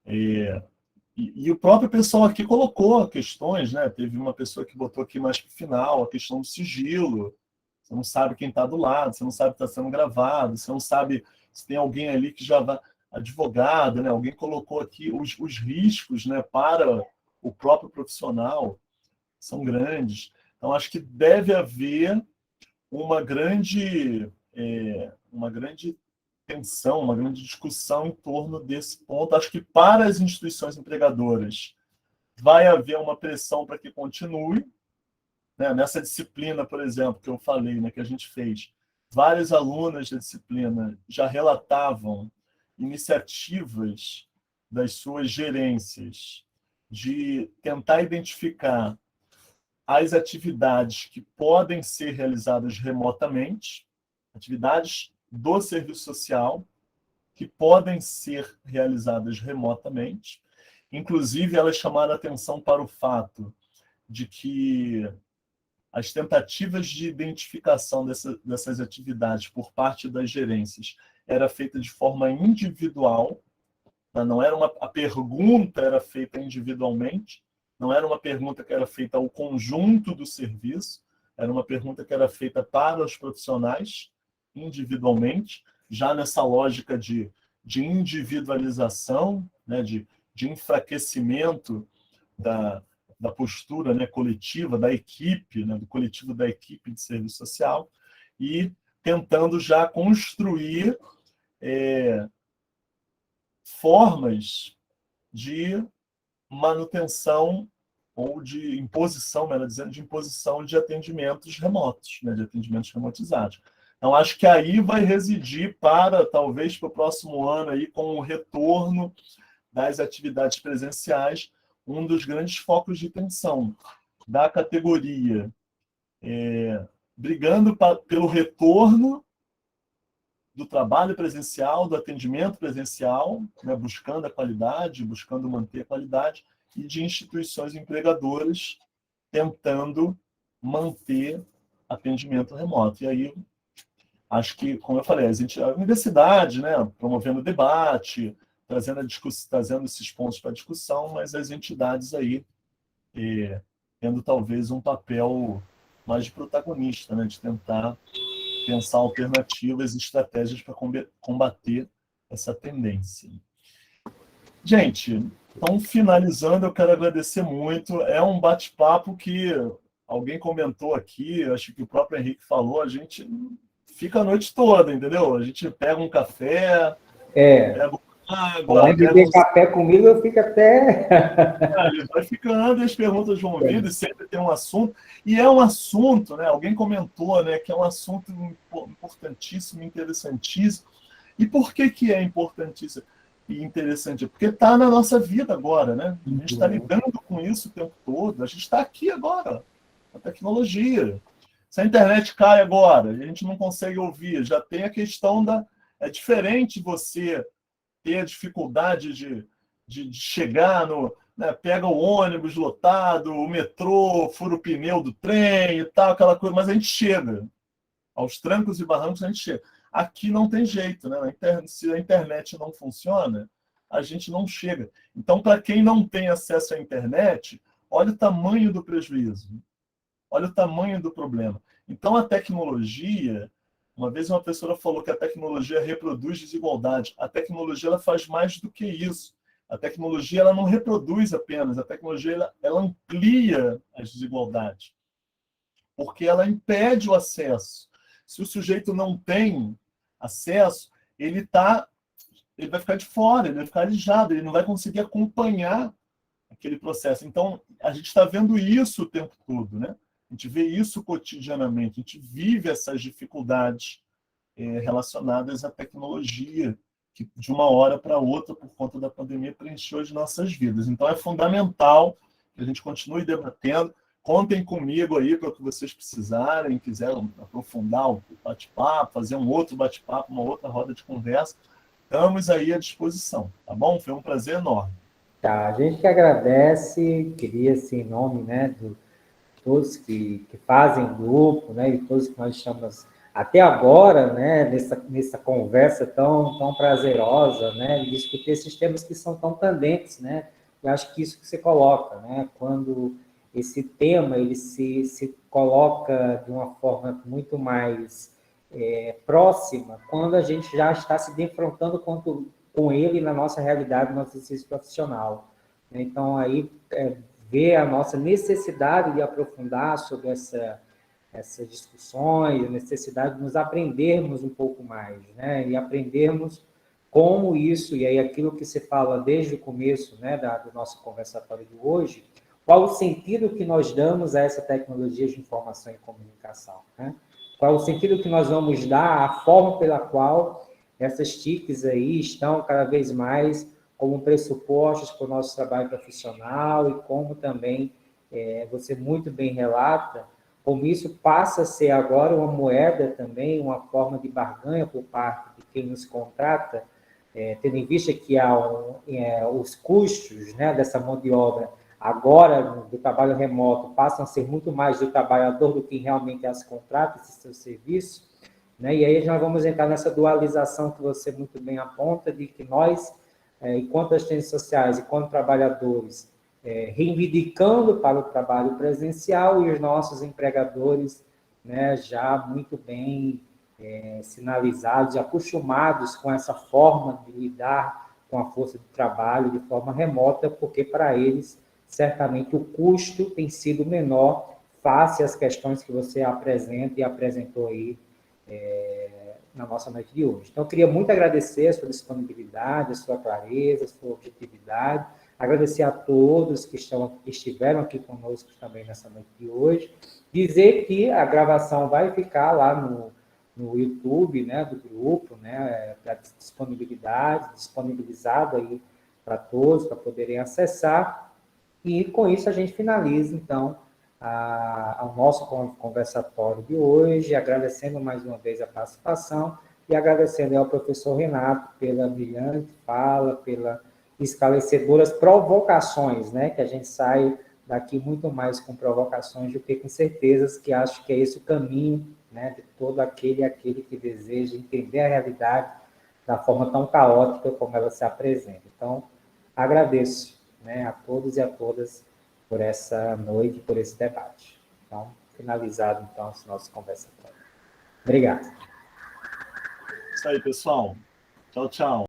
E o próprio pessoal aqui colocou questões, né? Teve uma pessoa que botou aqui mais para o final a questão do sigilo. Você não sabe quem está do lado, você não sabe que está sendo gravado, você não sabe se tem alguém ali que já vai... Advogado, né? Alguém colocou aqui os riscos, né, para o próprio profissional são grandes. Então, acho que deve haver uma grande tensão, uma grande discussão em torno desse ponto. Acho que para as instituições empregadoras vai haver uma pressão para que continue, né? Nessa disciplina, por exemplo, que eu falei, né, que a gente fez, várias alunas da disciplina já relatavam iniciativas das suas gerências de tentar identificar as atividades que podem ser realizadas remotamente, atividades do serviço social que podem ser realizadas remotamente. Inclusive, elas chamaram a atenção para o fato de que as tentativas de identificação dessas atividades por parte das gerências era feita de forma individual, não era a pergunta era feita individualmente, não era uma pergunta que era feita ao conjunto do serviço, era uma pergunta que era feita para os profissionais individualmente, já nessa lógica de individualização, né, de enfraquecimento da postura, né, coletiva, da equipe, né, do coletivo da equipe de serviço social, e tentando já construir formas de manutenção ou de imposição, melhor dizendo, de imposição de atendimentos remotos, né, de atendimentos remotizados. Então, acho que aí vai residir talvez para o próximo ano, aí, com o retorno das atividades presenciais, um dos grandes focos de tensão da categoria, brigando pelo retorno do trabalho presencial, do atendimento presencial, né, buscando a qualidade, buscando manter a qualidade, e de instituições empregadoras tentando manter atendimento remoto. E aí, acho que, como eu falei, a universidade, né, promovendo debate, trazendo esses pontos para discussão, mas as entidades aí tendo talvez um papel mais de protagonista, né, de tentar pensar alternativas e estratégias para combater essa tendência. Gente, então, finalizando, eu quero agradecer muito. É um bate-papo que alguém comentou aqui, acho que o próprio Henrique falou, a gente fica a noite toda, entendeu? A gente pega um café, pega água... Além de beber café comigo, eu fico até... Ele vai ficando e as perguntas vão vindo, e sempre tem um assunto. E é um assunto, né? Alguém comentou, né, que é um assunto importantíssimo, interessantíssimo. E por que é importantíssimo e interessante? Porque está na nossa vida agora, né? A gente está lidando com isso o tempo todo. A gente está aqui agora. A tecnologia. Se a internet cai agora, a gente não consegue ouvir, já tem a questão da... É diferente você ter a dificuldade de chegar no... Né, pega o ônibus lotado, o metrô, fura o pneu do trem e tal, aquela coisa, mas a gente chega. Aos trancos e barrancos a gente chega. Aqui não tem jeito, né? Se a internet não funciona, a gente não chega. Então, para quem não tem acesso à internet, olha o tamanho do prejuízo. Olha o tamanho do problema. Então, a tecnologia... Uma vez uma pessoa falou que a tecnologia reproduz desigualdade. A tecnologia ela faz mais do que isso. A tecnologia ela não reproduz apenas, a tecnologia ela amplia as desigualdades. Porque ela impede o acesso. Se o sujeito não tem acesso, ele vai ficar de fora, ele vai ficar alijado, ele não vai conseguir acompanhar aquele processo. Então, a gente está vendo isso o tempo todo, né? A gente vê isso cotidianamente, a gente vive essas dificuldades relacionadas à tecnologia, que de uma hora para outra, por conta da pandemia, preencheu as nossas vidas. Então, é fundamental que a gente continue debatendo. Contem comigo aí para o que vocês precisarem, quiserem aprofundar o bate-papo, fazer um outro bate-papo, uma outra roda de conversa. Estamos aí à disposição, tá bom? Foi um prazer enorme. Tá, a gente que agradece, queria, assim, em nome, né, de todos que fazem grupo, né, e todos que nós estamos até agora, né, nessa conversa tão prazerosa, né, de discutir esses temas que são tão candentes, né, eu acho que isso que você coloca, né, quando esse tema ele se coloca de uma forma muito mais próxima, quando a gente já está se defrontando com ele na nossa realidade, no nosso exercício profissional. Então, aí, ver a nossa necessidade de aprofundar sobre essas discussões, a necessidade de nos aprendermos um pouco mais, né? E aprendermos como isso, e aí aquilo que você fala desde o começo, né, do nosso conversatório de hoje, qual o sentido que nós damos a essa tecnologia de informação e comunicação, né? Qual o sentido que nós vamos dar à forma pela qual essas TICs aí estão cada vez mais como pressupostos para o nosso trabalho profissional e como também, você muito bem relata, como isso passa a ser agora uma moeda também, uma forma de barganha por parte de quem nos contrata, tendo em vista que os custos, né, dessa mão de obra agora do trabalho remoto passam a ser muito mais do trabalhador do que realmente as contrata esse seu serviço, né? E aí nós vamos entrar nessa dualização que você muito bem aponta, de que nós, enquanto assistentes sociais, enquanto trabalhadores, reivindicando para o trabalho presencial e os nossos empregadores, né, já muito bem sinalizados, acostumados com essa forma de lidar com a força de trabalho de forma remota, porque para eles, certamente, o custo tem sido menor face às questões que você apresenta e apresentou aí na nossa noite de hoje. Então, eu queria muito agradecer a sua disponibilidade, a sua clareza, a sua objetividade, agradecer a todos que estiveram aqui conosco também nessa noite de hoje, dizer que a gravação vai ficar lá no YouTube, né, do grupo, né, para disponibilizado aí para todos, para poderem acessar, e com isso a gente finaliza, então, ao nosso conversatório de hoje, agradecendo mais uma vez a participação e agradecendo ao professor Renato pela brilhante fala, pelas esclarecedoras provocações, né, que a gente sai daqui muito mais com provocações do que com certezas, que acho que é esse o caminho, né, de todo aquele que deseja entender a realidade da forma tão caótica como ela se apresenta. Então, agradeço, né, a todos e a todas por essa noite, por esse debate. Então, finalizado, então, esse nosso conversatório. Obrigado. Isso aí, pessoal. Tchau, tchau.